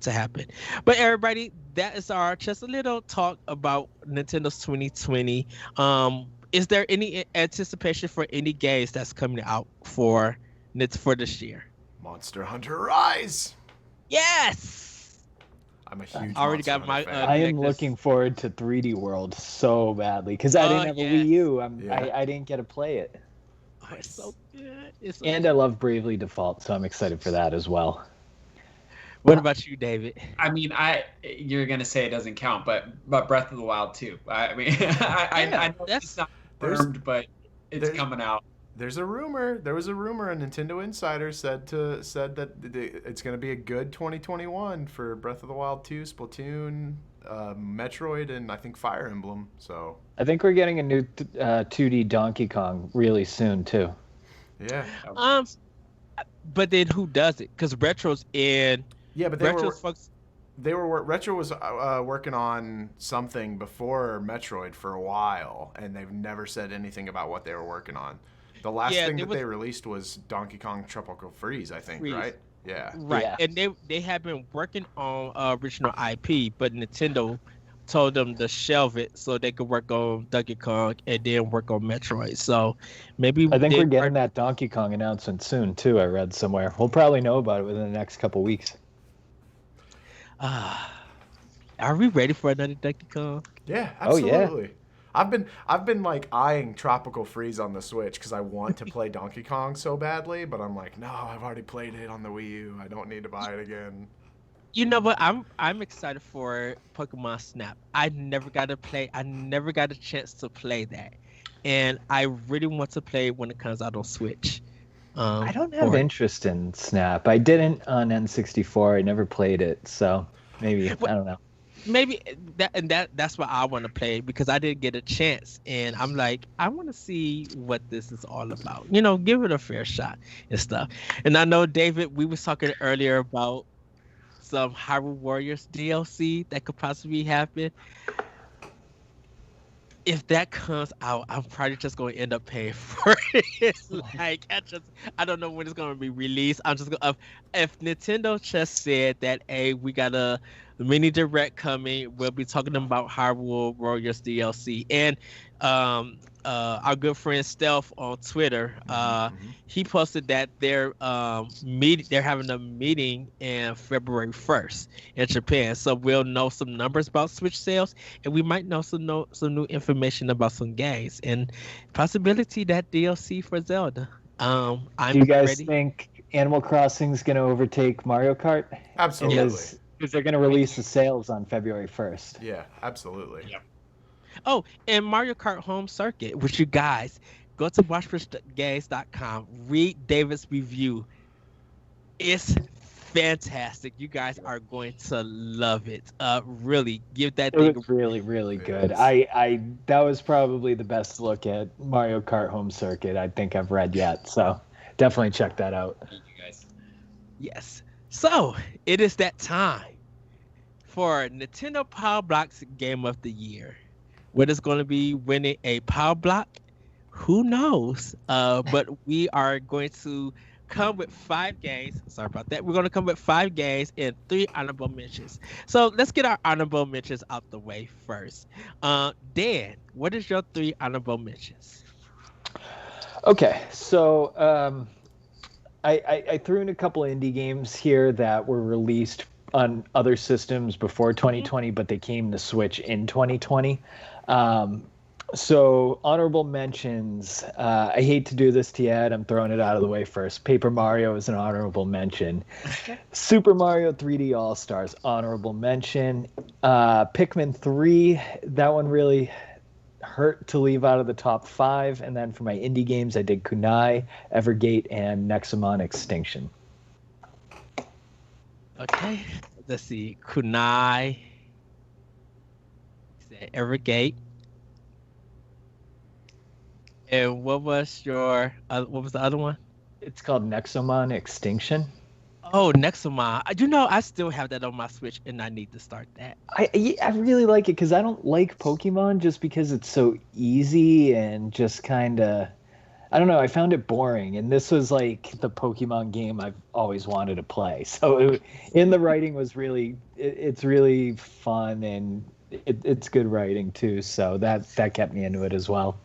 to happen. But everybody, that is our just a little talk about Nintendo's 2020. Is there any anticipation for any games that's coming out for this year? Monster Hunter Rise. Yes. I'm a huge. I already Monster got my. Hunter fan. I am Nicholas. looking forward to 3D World so badly because I didn't have a Wii U. Yeah. I didn't get to play it. Oh, it's so good. It's so And I love Bravely Default, so I'm excited for that as well. What about you, David? I mean, you're gonna say it doesn't count, but Breath of the Wild too. I mean, I know it's not confirmed, but it's coming out. There's a rumor. There was a rumor. A Nintendo insider said that it's going to be a good 2021 for Breath of the Wild 2, Splatoon, Metroid, and I think Fire Emblem. So I think we're getting a new 2D Donkey Kong really soon too. yeah, But then who does it? Because Retro's in. yeah, but Retro's folks. Retro was working on something before Metroid for a while, and they've never said anything about what they were working on. The last thing that they released was Donkey Kong Tropical Freeze, I think, right? Yeah. Right, Yeah. and they have been working on original IP, but Nintendo told them to shelve it so they could work on Donkey Kong and then work on Metroid. So maybe I think we're getting that Donkey Kong announcement soon too. I read somewhere. We'll probably know about it within the next couple weeks. Are we ready for another Donkey Kong? Yeah, Oh, yeah. absolutely. I've been like eyeing Tropical Freeze on the Switch because I want to play Donkey Kong so badly, but I'm like, no, I've already played it on the Wii U. I don't need to buy it again. You know what? I'm excited for Pokemon Snap. I never got a chance to play that, and I really want to play when it comes out on Switch. I don't have interest in Snap. I didn't on N64. I never played it, so maybe I don't know. Maybe that's why I want to play because I didn't get a chance, and I'm like, I want to see what this is all about. Give it a fair shot and stuff. And I know, David, we was talking earlier about some Hyrule Warriors DLC that could possibly happen. If that comes out, I'm probably just going to end up paying for it. Like, I don't know when it's going to be released. I'm just going to, if Nintendo just said that, hey, we got a the mini direct coming. We'll be talking about Hyrule Warriors DLC and our good friend Stealth on Twitter. He posted that they're having a meeting in February 1st in Japan. So we'll know some numbers about Switch sales, and we might know some new information about some games and possibility that DLC for Zelda. Do you I'm guys ready. think Animal Crossing is going to overtake Mario Kart? Absolutely. Because they're going to release the sales on February 1st. Yeah, absolutely. Yep. Oh, and Mario Kart Home Circuit, which you guys go to watchforgames.com, read David's review. It's fantastic. You guys are going to love it. Really, give that It thing. was really, really good. is. I that was probably the best look at Mario Kart Home Circuit I think I've read yet. So definitely check that out. Thank you guys. Yes. So it is that time for Nintendo Pow Block's Game of the Year. What is going to be winning a Pow Block? Who knows? But we are going to come with 5 games. Sorry about that. We're going to come with 5 games and 3 honorable mentions. So let's get our honorable mentions out the way first. Dan, what is your 3 honorable mentions? Okay, so I threw in a couple of indie games here that were released on other systems before 2020, but they came to Switch in 2020. So honorable mentions. I hate to do this to you, Ed. I'm throwing it out of the way first. Paper Mario is an honorable mention. Super Mario 3D All Stars, honorable mention. Pikmin 3, that one really hurt to leave out of the top 5. And then for my indie games, I did Kunai, Evergate, and Nexomon Extinction. Okay, let's see. Kunai, Evergate. And what was the other one? It's called Nexomon Extinction. Oh, Nexomon. I still have that on my Switch, and I need to start that. I really like it because I don't like Pokemon just because it's so easy and just kind of, I don't know, I found it boring. And this was like the Pokemon game I've always wanted to play. So the writing was really, it's really fun and it's good writing too. So that kept me into it as well.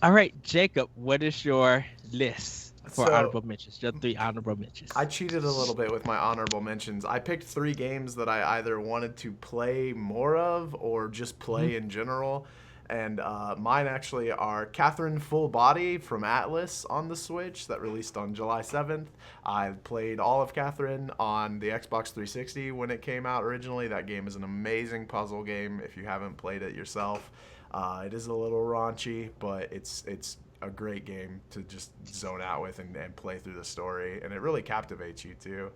All right, Jacob, what is your list for So- honorable mentions? Your 3 honorable mentions. I cheated a little bit with my honorable mentions. I picked 3 games that I either wanted to play more of or just play in general. And mine actually are Catherine Full Body from Atlas on the Switch that released on July 7th. I played all of Catherine on the Xbox 360 when it came out originally. That game is an amazing puzzle game if you haven't played it yourself. It is a little raunchy, but it's a great game to just zone out with and play through the story, and it really captivates you too.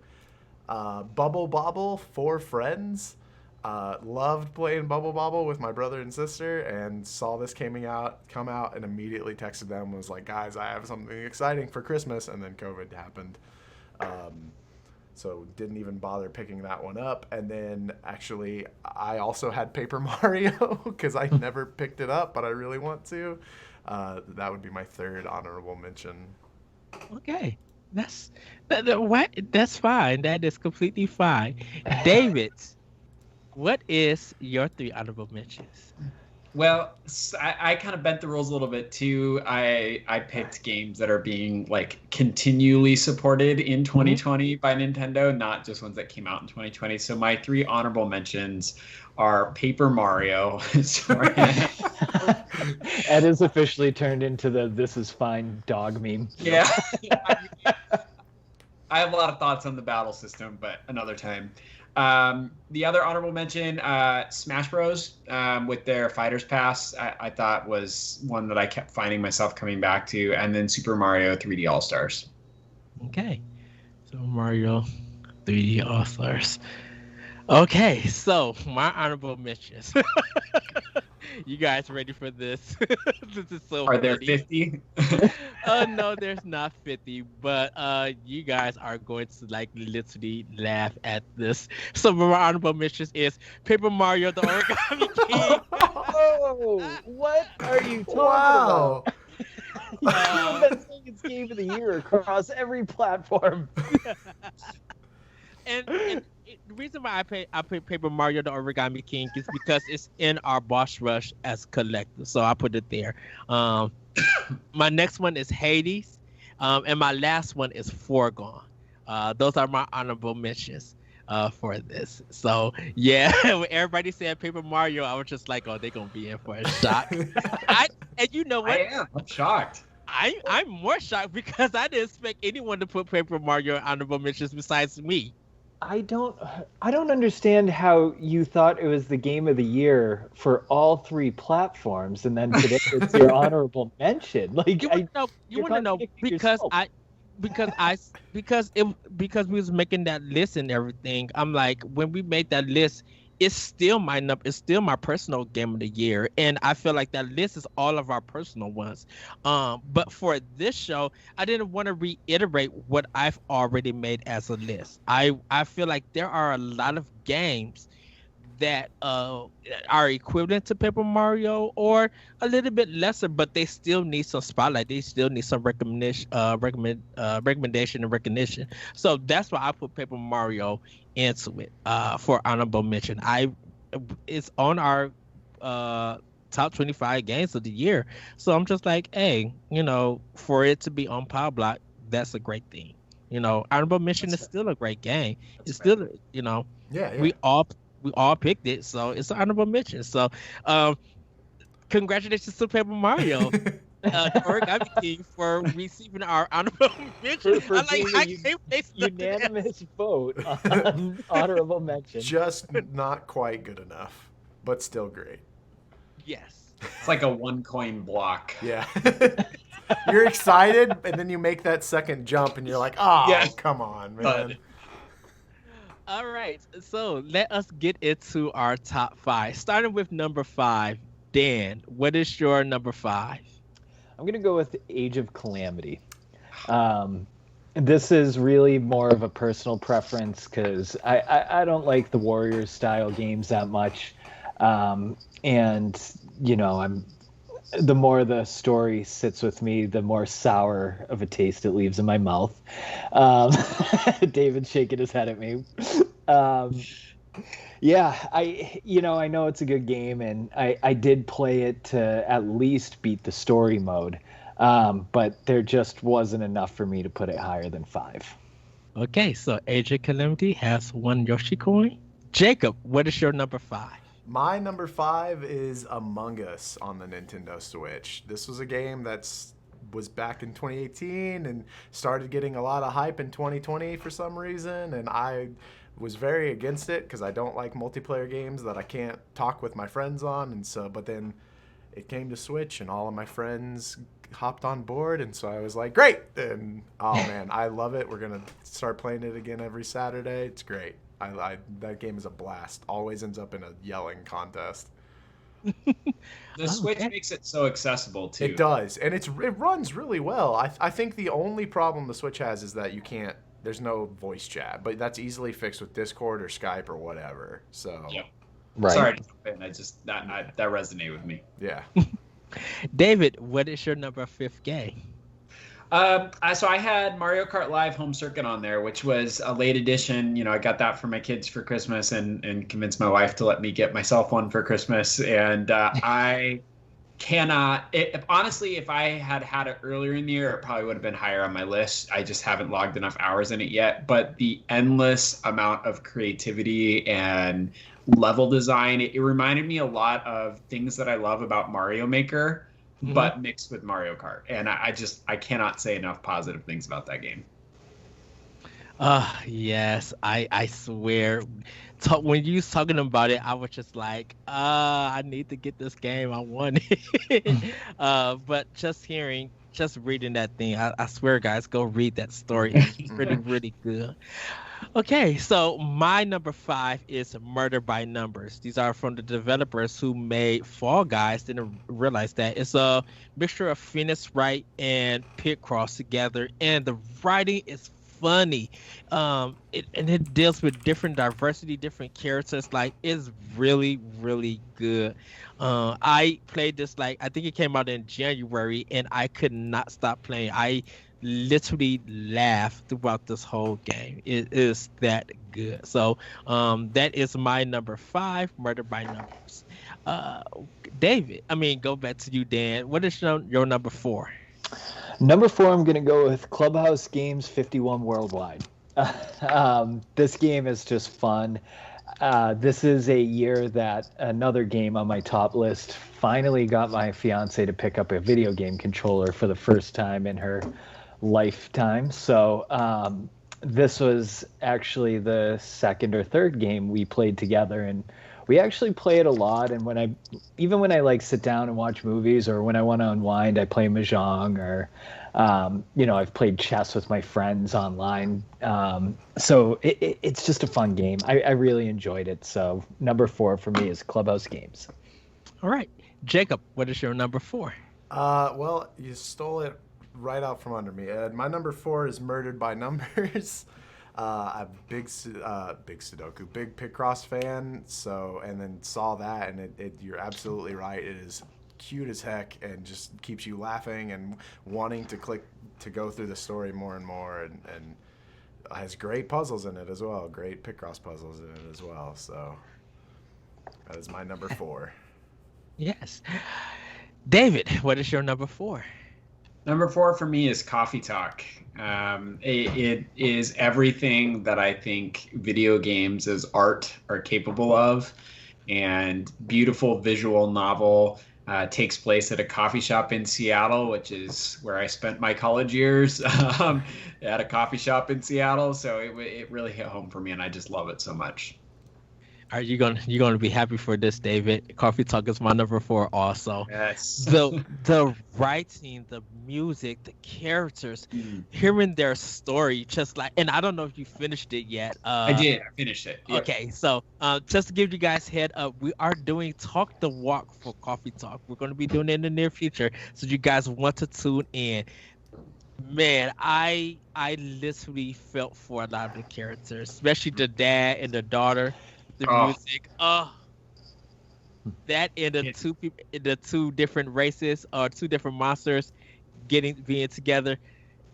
Bubble Bobble for Friends. Loved playing Bubble Bobble with my brother and sister, and saw this come out, and immediately texted them and was like, guys, I have something exciting for Christmas, and then COVID happened. So didn't even bother picking that one up. And then actually I also had Paper Mario because I never picked it up, but I really want to. That would be my 3rd honorable mention. Okay, that's fine. That is completely fine. David, what is your 3 honorable mentions? Well, I kind of bent the rules a little bit too. I picked games that are being like continually supported in 2020 by Nintendo, not just ones that came out in 2020. So my 3 honorable mentions are Paper Mario. Sorry. Ed is officially turned into the "this is fine" dog meme. Yeah. I have a lot of thoughts on the battle system, but another time. The other honorable mention, Smash Bros. With their Fighters Pass, I thought was one that I kept finding myself coming back to, and then Super Mario 3D All Stars. Okay, so Mario 3D All Stars. Okay, so my honorable mentions. You guys ready for this? This is so Are there funny. 50? No, there's not 50, but you guys are going to like literally laugh at this. So my honorable mentions is Paper Mario: The Origami King. Oh, what are you talking Wow. about? You've been saying it's Game of the Year across every platform. and The reason why I put Paper Mario the Origami King is because it's in our boss rush as collector, so I put it there. Um, my next one is Hades, and my last one is Foregone. Those are my honorable mentions for this. So yeah, when everybody said Paper Mario, I was just like, oh, they're gonna be in for a shock. And you know what? I'm shocked. I'm more shocked because I didn't expect anyone to put Paper Mario in honorable mentions besides me. I don't understand how you thought it was the game of the year for all three platforms, and then today it's your honorable mention. Like You want to know because yourself. because we was making that list and everything. I'm like, when we made that list, it's still my number. It's still my personal game of the year, and I feel like that list is all of our personal ones. But for this show, I didn't want to reiterate what I've already made as a list. I feel like there are a lot of games that are equivalent to Paper Mario or a little bit lesser, but they still need some spotlight. They still need some recommendation and recognition. So that's why I put Paper Mario into it for honorable mention. It's on our top 25 games of the year. So I'm just like, hey, for it to be on Power Block, that's a great thing. Honorable mention is still a great game. It's still, Yeah. we all picked it, so it's an honorable mention. So, congratulations to Paper Mario, Origami King, for receiving our honorable mention. For being a unanimous vote on honorable mention. Just not quite good enough, but still great. Yes. It's like a one coin block. Yeah. You're excited, and then you make that second jump, and you're like, come on, man. All right, so let us get into our top 5. Starting with number 5, Dan, what is your number 5? I'm going to go with Age of Calamity. This is really more of a personal preference because I don't like the Warriors style games that much. The more the story sits with me, the more sour of a taste it leaves in my mouth. David's shaking his head at me. I know it's a good game, and I did play it to at least beat the story mode, but there just wasn't enough for me to put it higher than 5. Okay, so Age of Calamity has one Yoshi coin. Jacob, what is your number 5? My number 5 is Among Us on the Nintendo Switch. This was a game was back in 2018 and started getting a lot of hype in 2020 for some reason, and I was very against it because I don't like multiplayer games that I can't talk with my friends on, but then it came to Switch and all of my friends hopped on board, and so I was like, great! And oh man, I love it. We're gonna start playing it again every Saturday. It's great. That game is a blast. Always ends up in a yelling contest. The Switch makes it so accessible too. It does, and it runs really well. I think the only problem the Switch has is that there's no voice chat, but that's easily fixed with Discord or Skype or whatever. So, yep. Right. Sorry to jump in. That resonated with me. Yeah. David, what is your number 5th game? So I had Mario Kart Live Home Circuit on there, which was a late edition. I got that for my kids for Christmas and convinced my wife to let me get myself one for Christmas. And I cannot. Honestly, if I had it earlier in the year, it probably would have been higher on my list. I just haven't logged enough hours in it yet. But the endless amount of creativity and level design, it reminded me a lot of things that I love about Mario Maker. Mm-hmm. But mixed with Mario Kart, and I cannot say enough positive things about that game. Yes, I swear, when you was talking about it, I was just like, I need to get this game. I want it. But just reading that thing, I swear, guys, go read that story. It's really, really good. Okay, so my number 5 is Murder by Numbers. These are from the developers who made Fall Guys. Didn't realize that. It's a mixture of Phoenix Wright and Picross together, and the writing is funny. It deals with different diversity, different characters. Like, it's really, really good. I played this, I think it came out in January, and I could not stop playing. I literally laugh throughout this whole game. It is that good. So that is my number 5, Murder by Numbers. Uh, David, I mean, go back to you, Dan. What is your number 4? Number 4, I'm going to go with Clubhouse Games 51 Worldwide. This game is just fun. This is a year that another game on my top list finally got my fiance to pick up a video game controller for the first time in her lifetime. So this was actually the second or third game we played together, and we actually play it a lot. And even when I like sit down and watch movies, or when I want to unwind, I play Mahjong, or I've played chess with my friends online. So it's just a fun game. I really enjoyed it. So number 4 for me is Clubhouse Games. All right, Jacob, what is your number 4? Well, you stole it right out from under me. My number 4 is Murdered by Numbers. I'm a big Sudoku, big Picross fan. So, and then saw that, and you're absolutely right. It is cute as heck and just keeps you laughing and wanting to go through the story more and more, and has great puzzles in it as well, great Picross puzzles in it as well. So that is my number 4. Yes. David, what is your number 4? Number 4 for me is Coffee Talk. It is everything that I think video games as art are capable of, and beautiful visual novel. Takes place at a coffee shop in Seattle, which is where I spent my college years, at a coffee shop in Seattle. So it really hit home for me, and I just love it so much. Are you gonna be happy for this, David? Coffee Talk is my number 4 also. Yes. The writing, the music, the characters, hearing their story, just like, and I don't know if you finished it yet. I did. I finished it. Yeah. Okay, so just to give you guys head up, we are doing Talk the Walk for Coffee Talk. We're going to be doing it in the near future, so you guys want to tune in. Man, I literally felt for a lot of the characters, especially the dad and the daughter. The music, that and the two different races or 2 different monsters being together.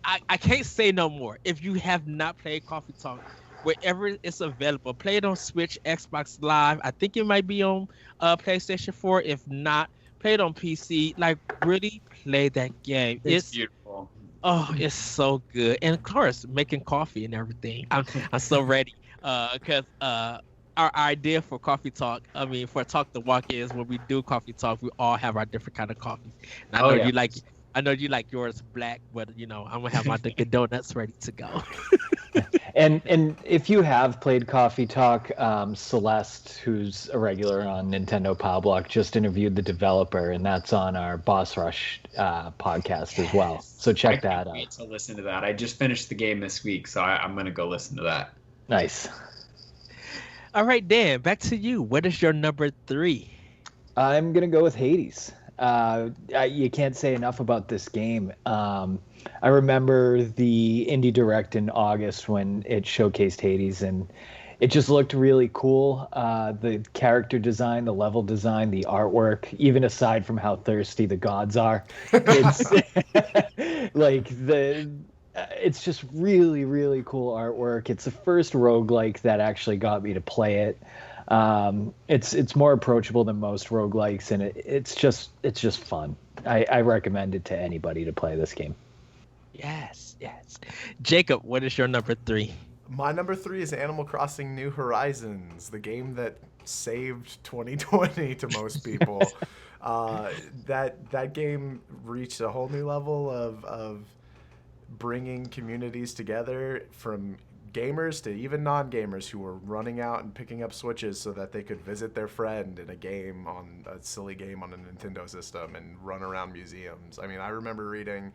I can't say no more. If you have not played Coffee Talk, wherever it's available, play it on Switch, Xbox Live. I think it might be on PlayStation 4. If not, play it on PC. Like, really play that game. It's beautiful. Oh, it's so good. And of course, making coffee and everything. I'm so ready. Because our idea for Coffee Talk, I mean, for Talk the Walk, is when we do Coffee Talk, we all have our different kind of coffees. And I know you like yours black, but I'm gonna have my Dunkin' Donuts ready to go. And if you have played Coffee Talk, Celeste, who's a regular on Nintendo Pow Block, just interviewed the developer, and that's on our Boss Rush podcast as well. So check that out. I can't wait to listen to that. I just finished the game this week, so I'm gonna go listen to that. Nice. All right, Dan, back to you. What is your number 3? I'm going to go with Hades. You can't say enough about this game. I remember the Indie Direct in August when it showcased Hades, and it just looked really cool. The character design, the level design, the artwork, even aside from how thirsty the gods are. It's it's just really, really cool artwork. It's the first roguelike that actually got me to play it. It's more approachable than most roguelikes, and it's just fun. I recommend it to anybody to play this game. Yes. Jacob, what is your number 3? My number 3 is Animal Crossing New Horizons, the game that saved 2020 to most people. That game reached a whole new level of bringing communities together, from gamers to even non-gamers who were running out and picking up Switches so that they could visit their friend in a silly game on a Nintendo system and run around museums. I mean, I remember reading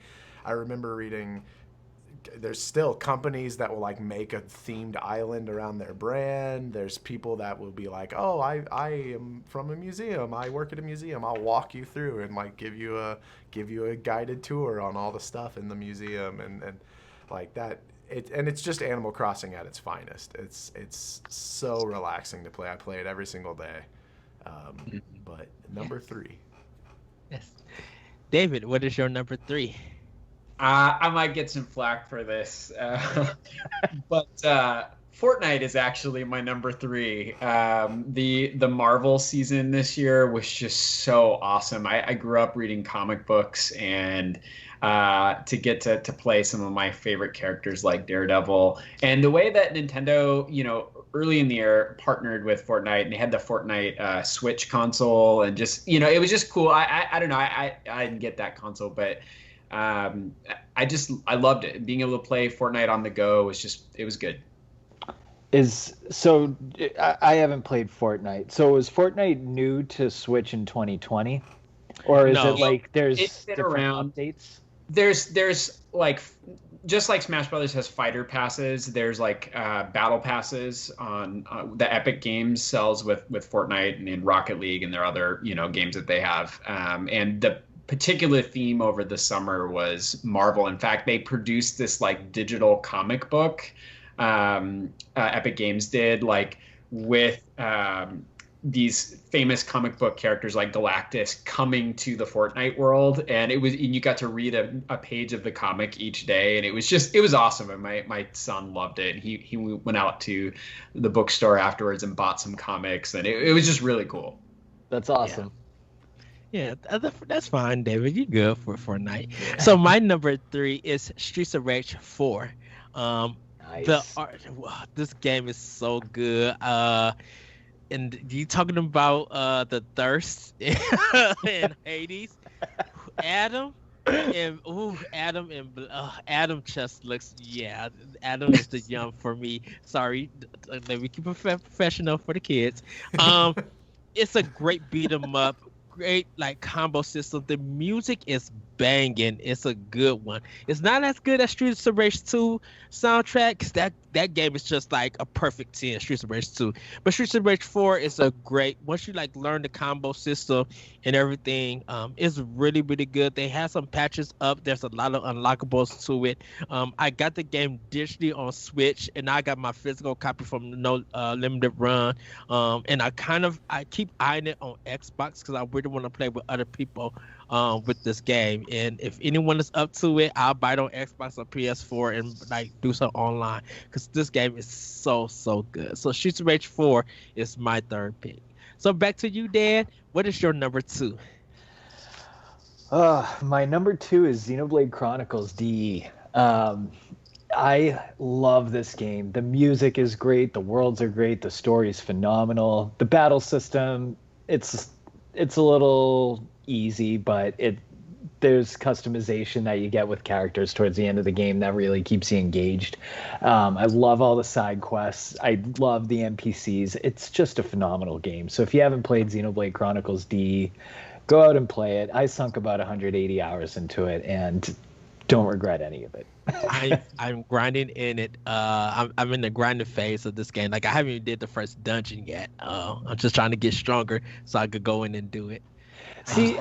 there's still companies that will like make a themed island around their brand. There's people that will be like, oh, I am from a museum. I work at a museum. I'll walk you through and like give you a guided tour on all the stuff in the museum and like that. It's just Animal Crossing at its finest. It's so relaxing to play. I play it every single day. But number 3. Yes. David, what is your number 3? I might get some flack for this, but Fortnite is actually my number three. The Marvel season this year was just so awesome. I grew up reading comic books, and to get to play some of my favorite characters like Daredevil, and the way that Nintendo, early in the year partnered with Fortnite, and they had the Fortnite Switch console, and just it was just cool. I don't know, I didn't get that console, but I loved it. Being able to play Fortnite on the go it was good. I haven't played Fortnite. So is Fortnite new to Switch in 2020, or is No. it like there's It's been different around. updates? There's like, just like Smash Brothers has fighter passes, there's like battle passes on the Epic Games sells with Fortnite and Rocket League and their other games that they have. And the particular theme over the summer was Marvel. In fact, they produced this like digital comic book. Epic Games did, like, with these famous comic book characters like Galactus coming to the Fortnite world, and you got to read a page of the comic each day, and it was awesome. And my son loved it. He went out to the bookstore afterwards and bought some comics, and it was just really cool. That's awesome. Yeah, that's fine, David. You good for Fortnite. So my number 3 is Streets of Rage 4. Nice. The art, this game is so good. And you talking about the thirst in Hades, Adam Adam just looks, Adam is the young for me. Sorry, let me keep it professional for the kids. It's a great beat 'em up, great like combo system. The music is banging. It's a good one. It's not as good as Streets of Rage 2 soundtrack, 'cause that game is just like a perfect 10, Streets of Rage 2. But Streets of Rage 4 is a great, once you like learn the combo system and everything, it's really, really good. They have some patches up. There's a lot of unlockables to it. I got the game digitally on Switch, and I got my physical copy from the No Limited Run. And I keep eyeing it on Xbox because I really want to play with other people with this game. And if anyone is up to it, I'll buy it on Xbox or PS4 and like do some online, because this game is so good. So Streets of Rage 4 is my third pick. So back to you, Dan. What is your number 2? My number 2 is Xenoblade Chronicles DE. I love this game. The music is great. The worlds are great. The story is phenomenal. The battle system, it's a little easy, but there's customization that you get with characters towards the end of the game that really keeps you engaged. I love all the side quests. I love the NPCs. It's just a phenomenal game. So if you haven't played Xenoblade Chronicles DE, go out and play it. I sunk about 180 hours into it and don't regret any of it. I'm grinding in it. I'm in the grinding phase of this game. Like, I haven't even did the first dungeon yet. I'm just trying to get stronger so I could go in and do it. See,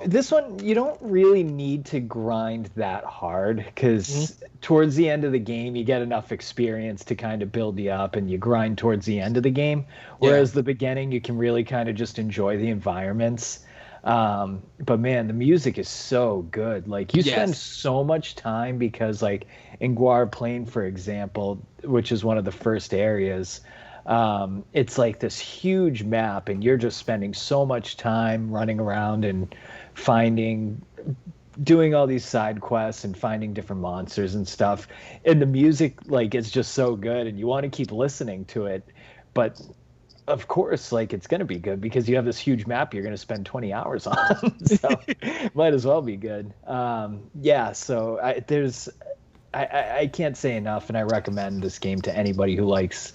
this one, you don't really need to grind that hard, because towards the end of the game, you get enough experience to kind of build you up, and you grind towards the end of the game. Whereas the beginning, you can really kind of just enjoy the environments. But man, the music is so good. Like, you spend so much time, because like in Guar Plain, for example, which is one of the first areas, it's like this huge map, and you're just spending so much time running around and doing all these side quests and finding different monsters and stuff. And the music, like, it's just so good, and you want to keep listening to it. But of course, like, it's going to be good because you have this huge map you're going to spend 20 hours on. So might as well be good. So I can't say enough, and I recommend this game to anybody who likes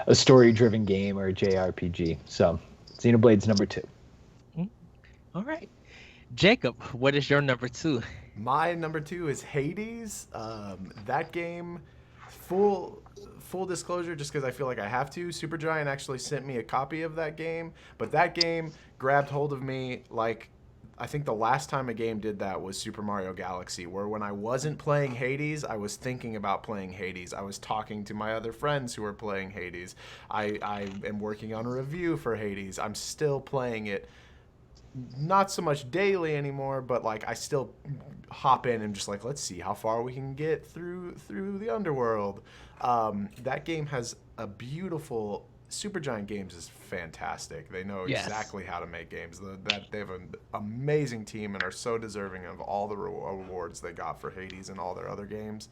a story-driven game or a JRPG. So Xenoblade's number 2. All right. Jacob, what is your number 2? My number 2 is Hades. That game, full disclosure, just because I feel like I have to, Supergiant actually sent me a copy of that game, but that game grabbed hold of me like, I think the last time a game did that was Super Mario Galaxy, where when I wasn't playing Hades, I was thinking about playing Hades. I was talking to my other friends who were playing Hades. I am working on a review for Hades. I'm still playing it. not so much daily anymore, but like I still hop in and just like, let's see how far we can get through the underworld. That game has a beautiful Supergiant Games is fantastic. They know Yes. exactly how to make games. That they have an amazing team and are so deserving of all the awards they got for Hades and all their other games.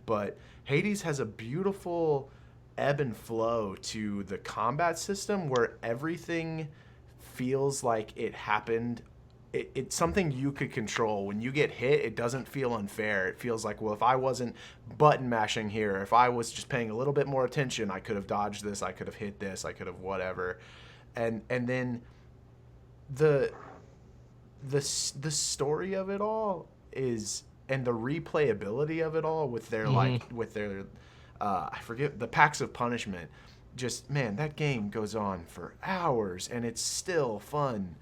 But Hades has a beautiful ebb and flow to the combat system where everything feels like it happened. It's something you could control. When you get hit, it doesn't feel unfair. It feels like, well, if I wasn't button mashing here, if I was just paying a little bit more attention, I could have dodged this, I could have hit this, I could have whatever. And then the story of it all is, and the replayability of it all with their I forget, the packs of punishment. Just, man, that game goes on for hours and it's still fun.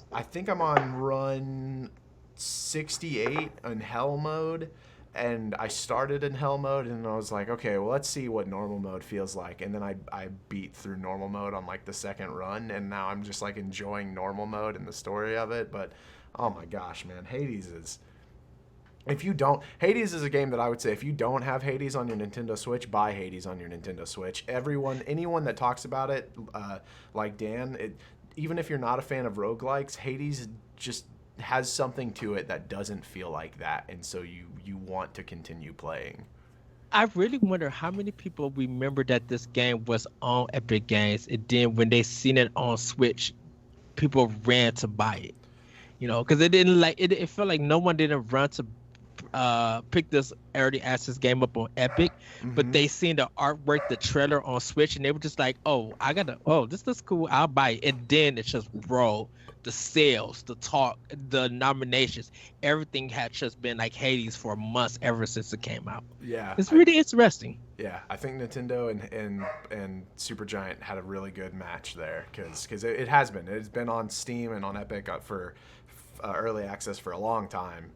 I think I'm on run 68 in hell mode, and I started in hell mode and I was like, okay, well, let's see what normal mode feels like. And then I beat through normal mode on like the second run, and now I'm just like enjoying normal mode and the story of it. But oh my gosh, man, Hades is a game that I would say if you don't have Hades on your Nintendo Switch, buy Hades on your Nintendo Switch. Anyone that talks about it, like Dan, even if you're not a fan of roguelikes, Hades just has something to it that doesn't feel like that, and so you want to continue playing. I really wonder how many people remember that this game was on Epic Games, and then when they seen it on Switch, people ran to buy it. Because it felt like no one didn't run to pick this early access game up on Epic, but they seen the artwork, the trailer on Switch, and they were just like, this looks cool, I'll buy it. And then it's just roll. The sales, the talk, the nominations, everything had just been like Hades for months ever since it came out. Yeah. It's really interesting. Yeah, I think Nintendo and Supergiant had a really good match there because it has been. It's been on Steam and on Epic for early access for a long time,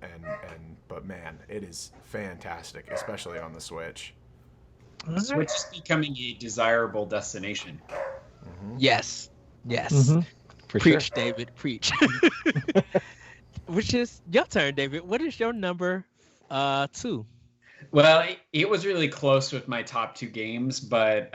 but man, it is fantastic, especially on the Switch. Switch is becoming a desirable destination. Yes. For Preach, sure. David, preach. Which is your turn, David. What is your number 2? Well, it was really close with my top 2 games, but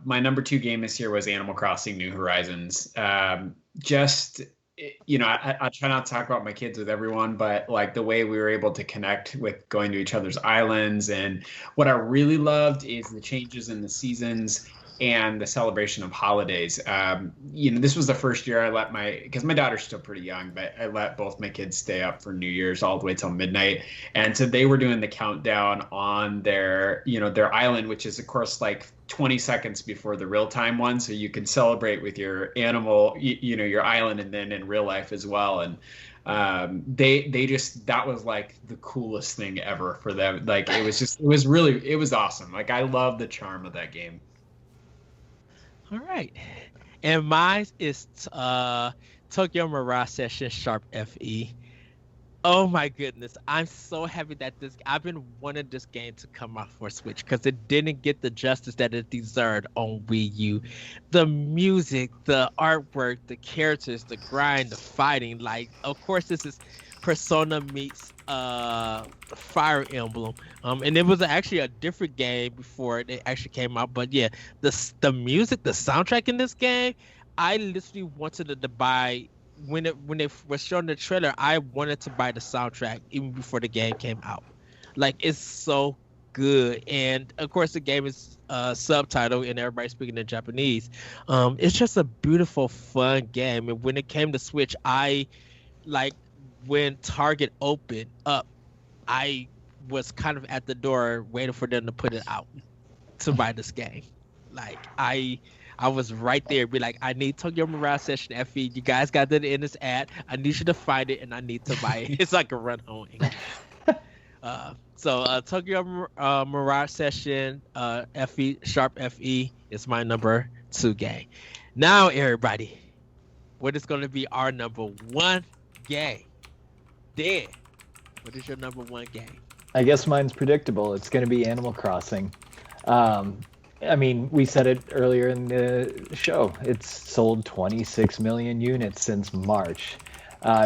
my number 2 game this year was Animal Crossing New Horizons. I try not to talk about my kids with everyone, but like the way we were able to connect with going to each other's islands. And what I really loved is the changes in the seasons and the celebration of holidays. This was the first year because my daughter's still pretty young, but I let both my kids stay up for New Year's all the way till midnight. And so they were doing the countdown on their island, which is of course like 20 seconds before the real time one. So you can celebrate with your animal, your island, and then in real life as well. And that was like the coolest thing ever for them. Like it was awesome. Like I love the charm of that game. All right. And mine is Tokyo Mirage Session Sharp FE. Oh my goodness. I'm so happy that I've been wanting this game to come out for Switch because it didn't get the justice that it deserved on Wii U. The music, the artwork, the characters, the grind, the fighting. Like, of course, this is Persona meets Fire Emblem. And it was actually a different game before it actually came out. But yeah, the music, the soundtrack in this game, I literally wanted to buy. When it was shown the trailer, I wanted to buy the soundtrack even before the game came out. Like, it's so good. And of course the game is subtitled and everybody's speaking in Japanese. It's just a beautiful, fun game. And when it came to Switch, when Target opened up, I was kind of at the door waiting for them to put it out to buy this game. Like, I was right there, be like, I need Tokyo Mirage Session FE. You guys got that in this ad. I need you to find it, and I need to buy it. It's like a run home. So Tokyo Mirage Session FE Sharp FE is my number 2 game. Now, everybody, what is going to be our number 1 game? Dan, what is your number 1 game? I guess mine's predictable. It's going to be Animal Crossing. I mean, we said it earlier in the show. It's sold 26 million units since March.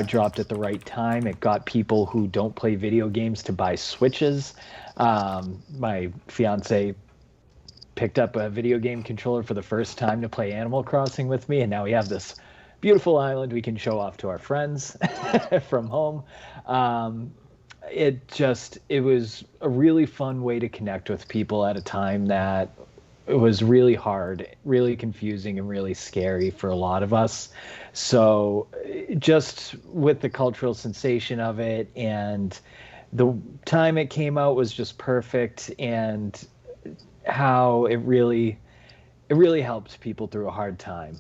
Dropped at the right time. It got people who don't play video games to buy Switches. My fiance picked up a video game controller for the first time to play Animal Crossing with me, and now we have this beautiful island we can show off to our friends from home. It was a really fun way to connect with people at a time that it was really hard, really confusing, and really scary for a lot of us. So just with the cultural sensation of it and the time it came out was just perfect, and how it really helped people through a hard time.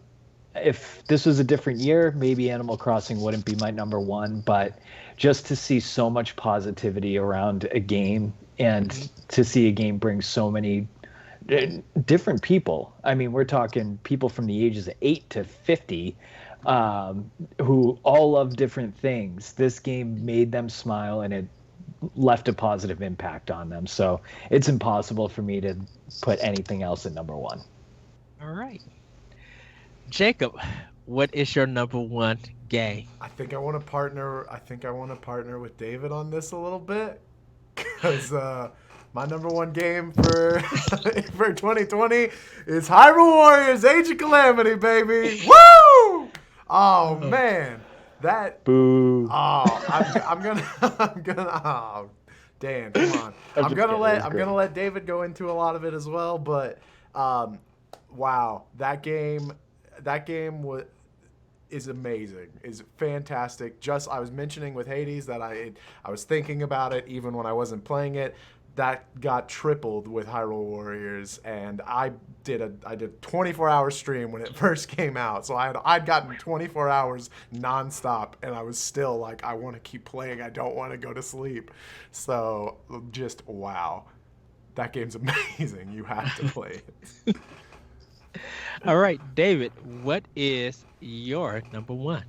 If this was a different year, maybe Animal Crossing wouldn't be my number one, but just to see so much positivity around a game and to see a game bring so many different people. I mean, we're talking people from the ages of 8 to 50 who all love different things. This game made them smile, and it left a positive impact on them. So it's impossible for me to put anything else at number one. All right. Jacob, what is your number one game? I think I want to partner. I think I want to partner with David on this a little bit, because my number one game for for 2020 is Hyrule Warriors: Age of Calamity, baby. Woo! Oh man, that. Boo. Oh, I'm gonna. Oh, Dan, come on. I'm gonna let David go into a lot of it as well, but wow, that game is amazing, is fantastic. Just I was mentioning with Hades that I was thinking about it even when I wasn't playing it. That got tripled with Hyrule Warriors, and I did a 24-hour stream when it first came out. So I'd gotten 24 hours nonstop, and I was still like, I want to keep playing. I don't want to go to sleep. So just wow, that game's amazing. You have to play it. All right, David, what is your number one?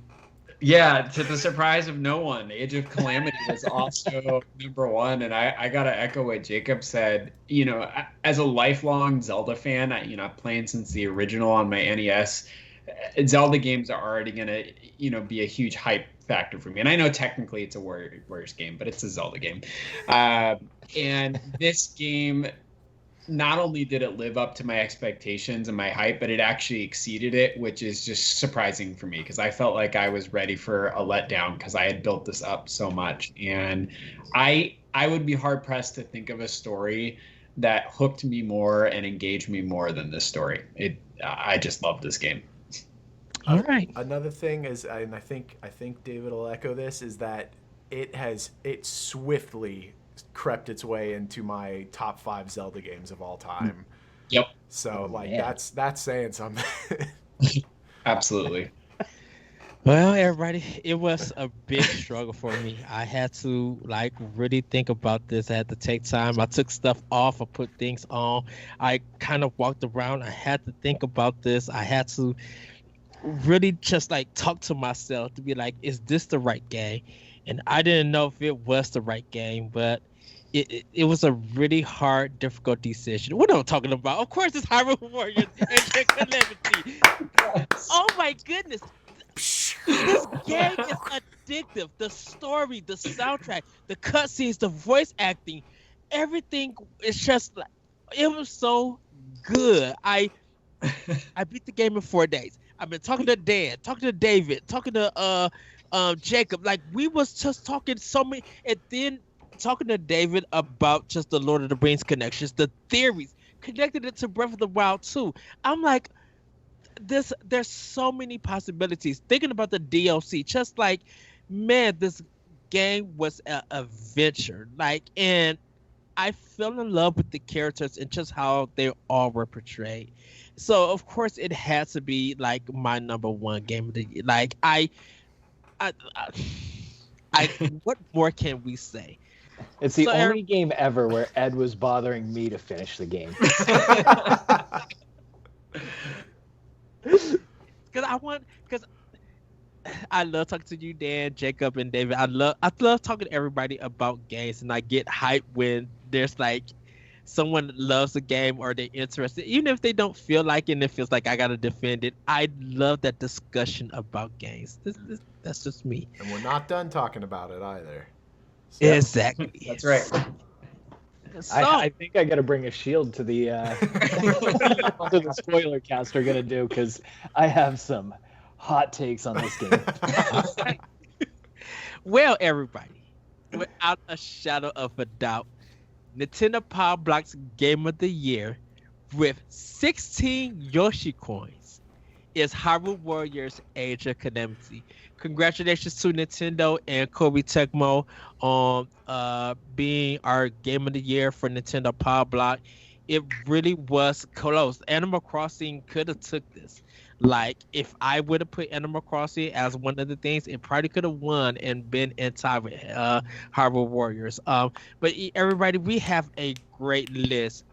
Yeah, to the surprise of no one, Age of Calamity was also number one, and I gotta echo what Jacob said. You know, as a lifelong Zelda fan, I've playing since the original on my NES. Zelda games are already gonna, be a huge hype factor for me. And I know technically it's a Warriors game, but it's a Zelda game. And this game, not only did it live up to my expectations and my hype, but it actually exceeded it, which is just surprising for me because I felt like I was ready for a letdown because I had built this up so much. And I would be hard pressed to think of a story that hooked me more and engaged me more than this story. I just love this game. All right. Another thing is, and I think David will echo this, is that it swiftly crept its way into my top 5 Zelda games of all time. Yep. So that's saying something. Absolutely. Well, everybody, it was a big struggle for me. I had to really think about this. I had to take time. I took stuff off. I put things on. I kind of walked around. I had to think about this. I had to really just talk to myself to be like, is this the right game? And I didn't know if it was the right game, but it was a really hard, difficult decision. What am I talking about? Of course, it's Hyrule Warriors and Calamity. Oh my goodness. This game is addictive. The story, the soundtrack, the cutscenes, the voice acting, everything is just it was so good. I beat the game in 4 days. I've been talking to Dan, talking to David, talking to Jacob. We was just talking so many, and then talking to David about just the Lord of the Rings connections, the theories, connected it to Breath of the Wild too. I'm like, there's so many possibilities. Thinking about the DLC, just man, this game was an adventure. And I fell in love with the characters and just how they all were portrayed. So of course it had to be my number one game of the year. I what more can we say? It's the only game ever where Ed was bothering me to finish the game. Because I love talking to you, Dan, Jacob, and David. I love talking to everybody about games, and I get hyped when there's someone loves a game or they're interested, even if they don't feel like it and it feels like I gotta defend it, I love that discussion about games. That's just me. And we're not done talking about it either. So. Exactly. That's right. So, I think I got to bring a shield to the to the spoiler cast we're gonna do, because I have some hot takes on this game. well, everybody, without a shadow of a doubt, Nintendo Power Block's Game of the Year with 16 Yoshi coins is Hyrule Warriors Age of Calamity. Congratulations to Nintendo and Kobe Tecmo on being our Game of the Year for Nintendo Power Block. It really was close. Animal Crossing could have took this. Like, if I would have put Animal Crossing as one of the things, it probably could have won and been in tie with Hyrule Warriors. But everybody, we have a great list.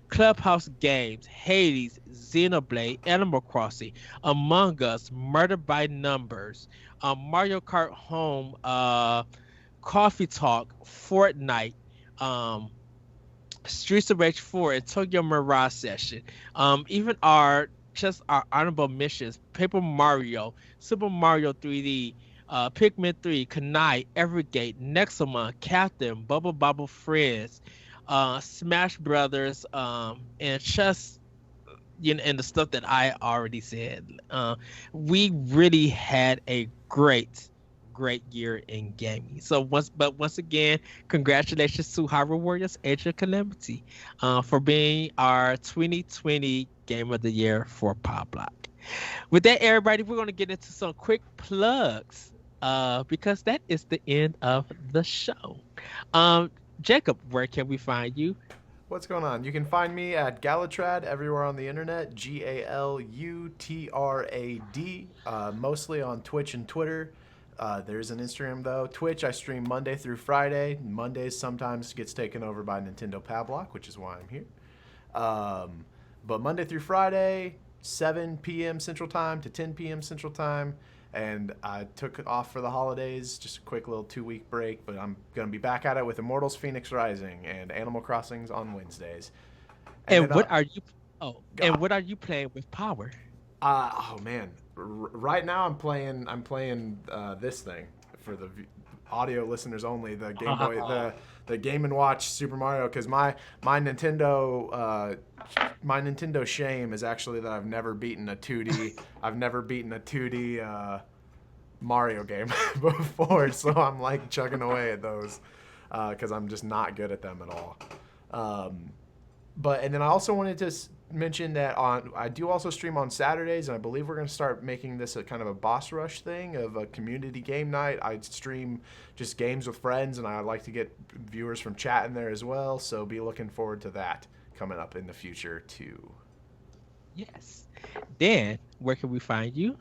Clubhouse Games, Hades, Xenoblade, Animal Crossing, Among Us, Murder by Numbers, Mario Kart Home, Coffee Talk, Fortnite, Streets of Rage 4, and Tokyo Mirage Session. Even our honorable missions: Paper Mario, Super Mario 3D, Pikmin 3, Kanai, Evergate, Nexomon, Captain, Bubble Bobble Friends, Smash Brothers, and just and the stuff that I already said. We really had a great year in gaming. So once again, congratulations to Hyrule Warriors Age of Calamity for being our 2020 Game of the Year for Power Block. With that, everybody, we're going to get into some quick plugs because that is the end of the show. Jacob, where can we find you? What's going on? You can find me at Galatrad everywhere on the internet, Galutrad, mostly on Twitch and Twitter. There's an Instagram, though. Twitch, I stream Monday through Friday. Mondays sometimes gets taken over by Nintendo Pow Block, which is why I'm here. But Monday through Friday, 7 p.m. Central Time to 10 p.m. Central Time. And I took off for the holidays, just a quick little 2-week break. But I'm going to be back at it with Immortals Phoenix Rising and Animal Crossings on Wednesdays. And what are you... Oh, and what are you playing with Power? Oh man, right now I'm playing this thing for the audio listeners only. The Game Boy, the Game and Watch Super Mario, because my Nintendo shame is actually that I've never beaten a 2D Mario game before, so I'm like chugging away at those because I'm just not good at them at all. And then I also wanted to mention that I do also stream on Saturdays, and I believe we're going to start making this a kind of a boss rush thing of a community game night. I stream just games with friends, and I like to get viewers from chat in there as well, so be looking forward to that coming up in the future too. Yes. Dan, where can we find you?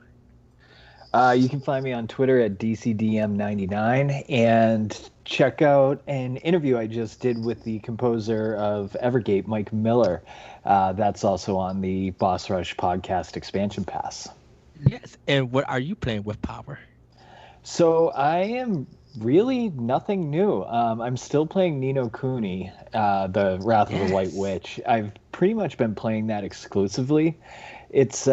You can find me on Twitter at DCDM99, and check out an interview I just did with the composer of Evergate, Mike Miller. That's also on the Boss Rush podcast expansion pass. Yes. And what are you playing with Power? So I am really nothing new. I'm still playing Ni no Kuni, the Wrath of the White Witch. I've pretty much been playing that exclusively. It's...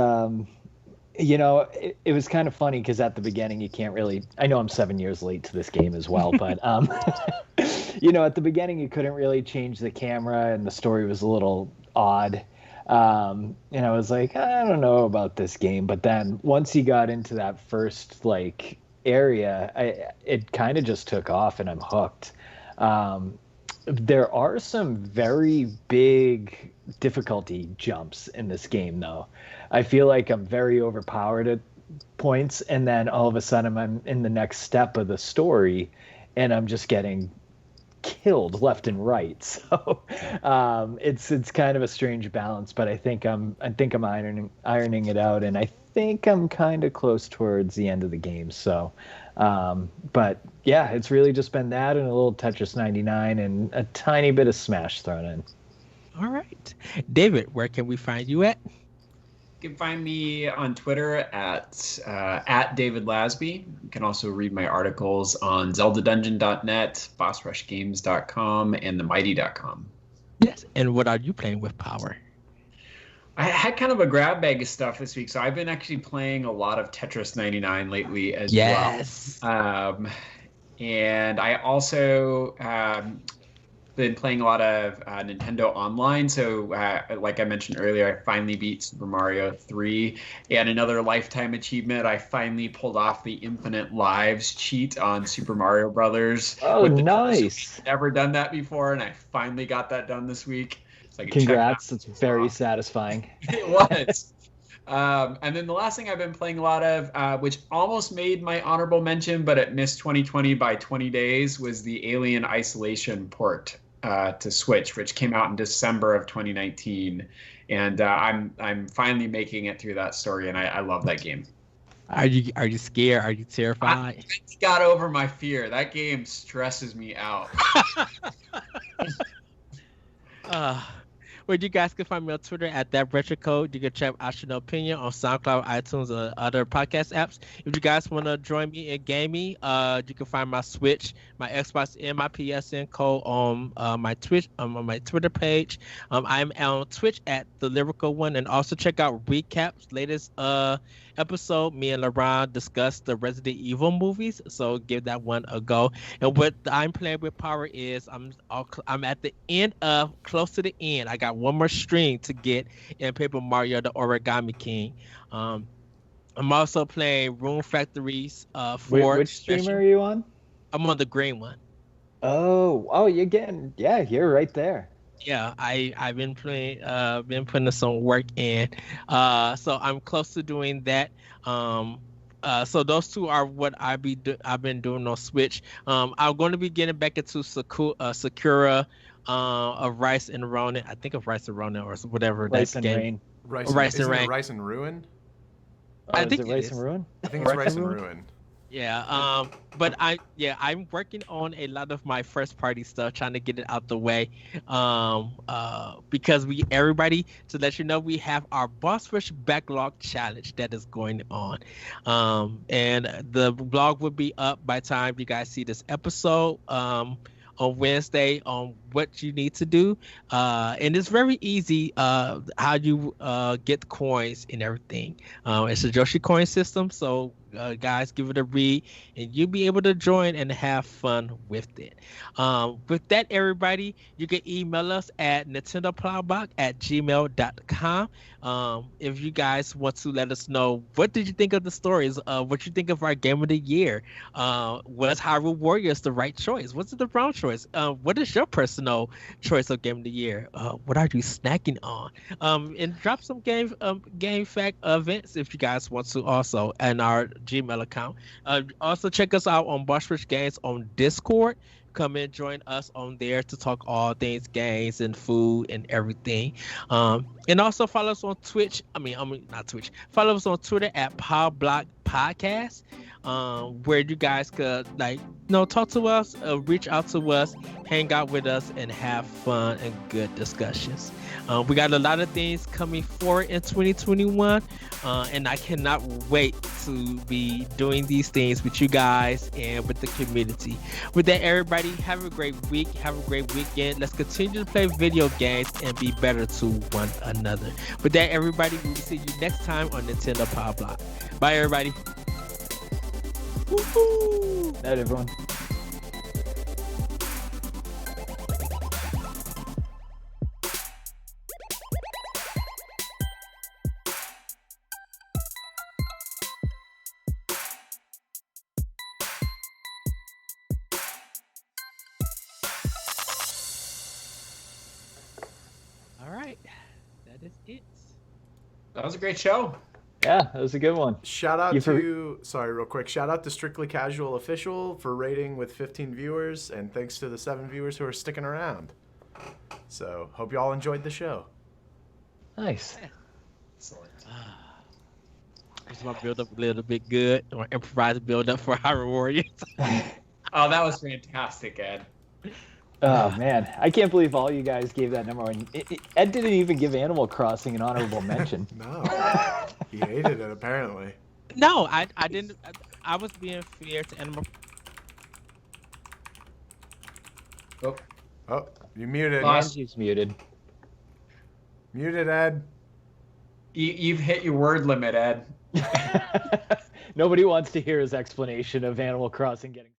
it was kind of funny because at the beginning you can't really... I know I'm 7 years late to this game as well, but, at the beginning you couldn't really change the camera and the story was a little odd. And I was like, I don't know about this game. But then once you got into that first, area, it kind of just took off and I'm hooked. There are some very big difficulty jumps in this game, though. I feel like I'm very overpowered at points, and then all of a sudden I'm in the next step of the story, and I'm just getting killed left and right. So it's kind of a strange balance, but I think I'm ironing it out, and I think I'm kind of close towards the end of the game. So, but yeah, it's really just been that and a little Tetris 99 and a tiny bit of Smash thrown in. All right, David, where can we find you at? You can find me on Twitter at David Lasby. You can also read my articles on ZeldaDungeon.net, BossRushGames.com, and TheMighty.com. Yes. And what are you playing with Power? I had kind of a grab bag of stuff this week, so I've been actually playing a lot of Tetris 99 lately as Yes. well. And I also been playing a lot of Nintendo Online. So, like I mentioned earlier, I finally beat Super Mario 3. And another lifetime achievement, I finally pulled off the Infinite Lives cheat on Super Mario Brothers. Oh, nice. Never done that before, and I finally got that done this week. So I could Congrats. It's very satisfying. It was. And then the last thing I've been playing a lot of, which almost made my honorable mention, but it missed 2020 by 20 days, was the Alien Isolation port to Switch, which came out in December of 2019. And I'm finally making it through that story, and I love that game. Are you scared? Are you terrified? I got over my fear. That game stresses me out. Well, you guys can find me on Twitter at @RetroCode. You can check Astronaut Opinion on SoundCloud, iTunes, or other podcast apps. If you guys want to join me in gaming, you can find my Switch, my Xbox, and my PSN code on my Twitch, on my Twitter page. I'm on Twitch at The Lyrical One, and also check out Recaps, latest episode. Me and LeBron discussed the Resident Evil movies, so give that one a go. And what I'm playing with Power is I'm at the end of close to the end. I got one more stream to get in Paper Mario: The Origami King. I'm also playing Rune Factories. Which stream are you on? I'm on the green one. Oh, you're getting, yeah, you're right there. Yeah, I've been playing, been putting some work in, so I'm close to doing that. So those two are what I've been doing on Switch. I'm going to be getting back into Sakura, of Rice and Ronin. I think of Rice and Ronin or whatever. Rice and Rain. Rice and Rain. Rice and Ruin. I think is it Rice and Ruin. I think it's Rice and Ruin. Yeah, but I'm working on a lot of my first party stuff, trying to get it out the way, because everybody, to let you know, we have our Boss Rush Backlog Challenge that is going on, and the blog will be up by the time you guys see this episode, on Wednesday, on what you need to do, and it's very easy, how you get the coins and everything. It's a Joshi coin system, so guys, give it a read, and you'll be able to join and have fun with it. With that, everybody, you can email us at nintendoplowblock@gmail.com. If you guys want to let us know, what did you think of the stories? What you think of our game of the year? Was Hyrule Warriors the right choice? Was it the wrong choice? What is your personal choice of game of the year? What are you snacking on? And drop some game fact events if you guys want to, also in our Gmail account. Also check us out on Boss Rush Games on Discord. Come and join us on there to talk all things games and food and everything. And also follow us on Twitch. I mean not Twitch. Follow us on Twitter at Pow Block Podcast, where you guys could talk to us, reach out to us, hang out with us, and have fun and good discussions. We got a lot of things coming forward in 2021, and I cannot wait to be doing these things with you guys and with the community. With that, everybody, have a great week. Have a great weekend. Let's continue to play video games and be better to one another. With that, everybody, we will see you next time on Nintendo Pow Block. Bye, everybody. Woo-hoo. Night, everyone. That was a great show. Yeah, that was a good one. Shout out real quick. Shout out to Strictly Casual Official for rating with 15 viewers, and thanks to the 7 viewers who are sticking around. So, hope you all enjoyed the show. Nice. Excellent. Just want to build up a little bit good. I want to improvise build up for Hyrule Warriors. Oh, that was fantastic, Ed. Oh, man. I can't believe all you guys gave that number one. Ed didn't even give Animal Crossing an honorable mention. No. He hated it, apparently. No, I didn't. I was being fair to Animal. Oh. Oh. You muted. Angie's muted. Muted, Ed. You've hit your word limit, Ed. Nobody wants to hear his explanation of Animal Crossing getting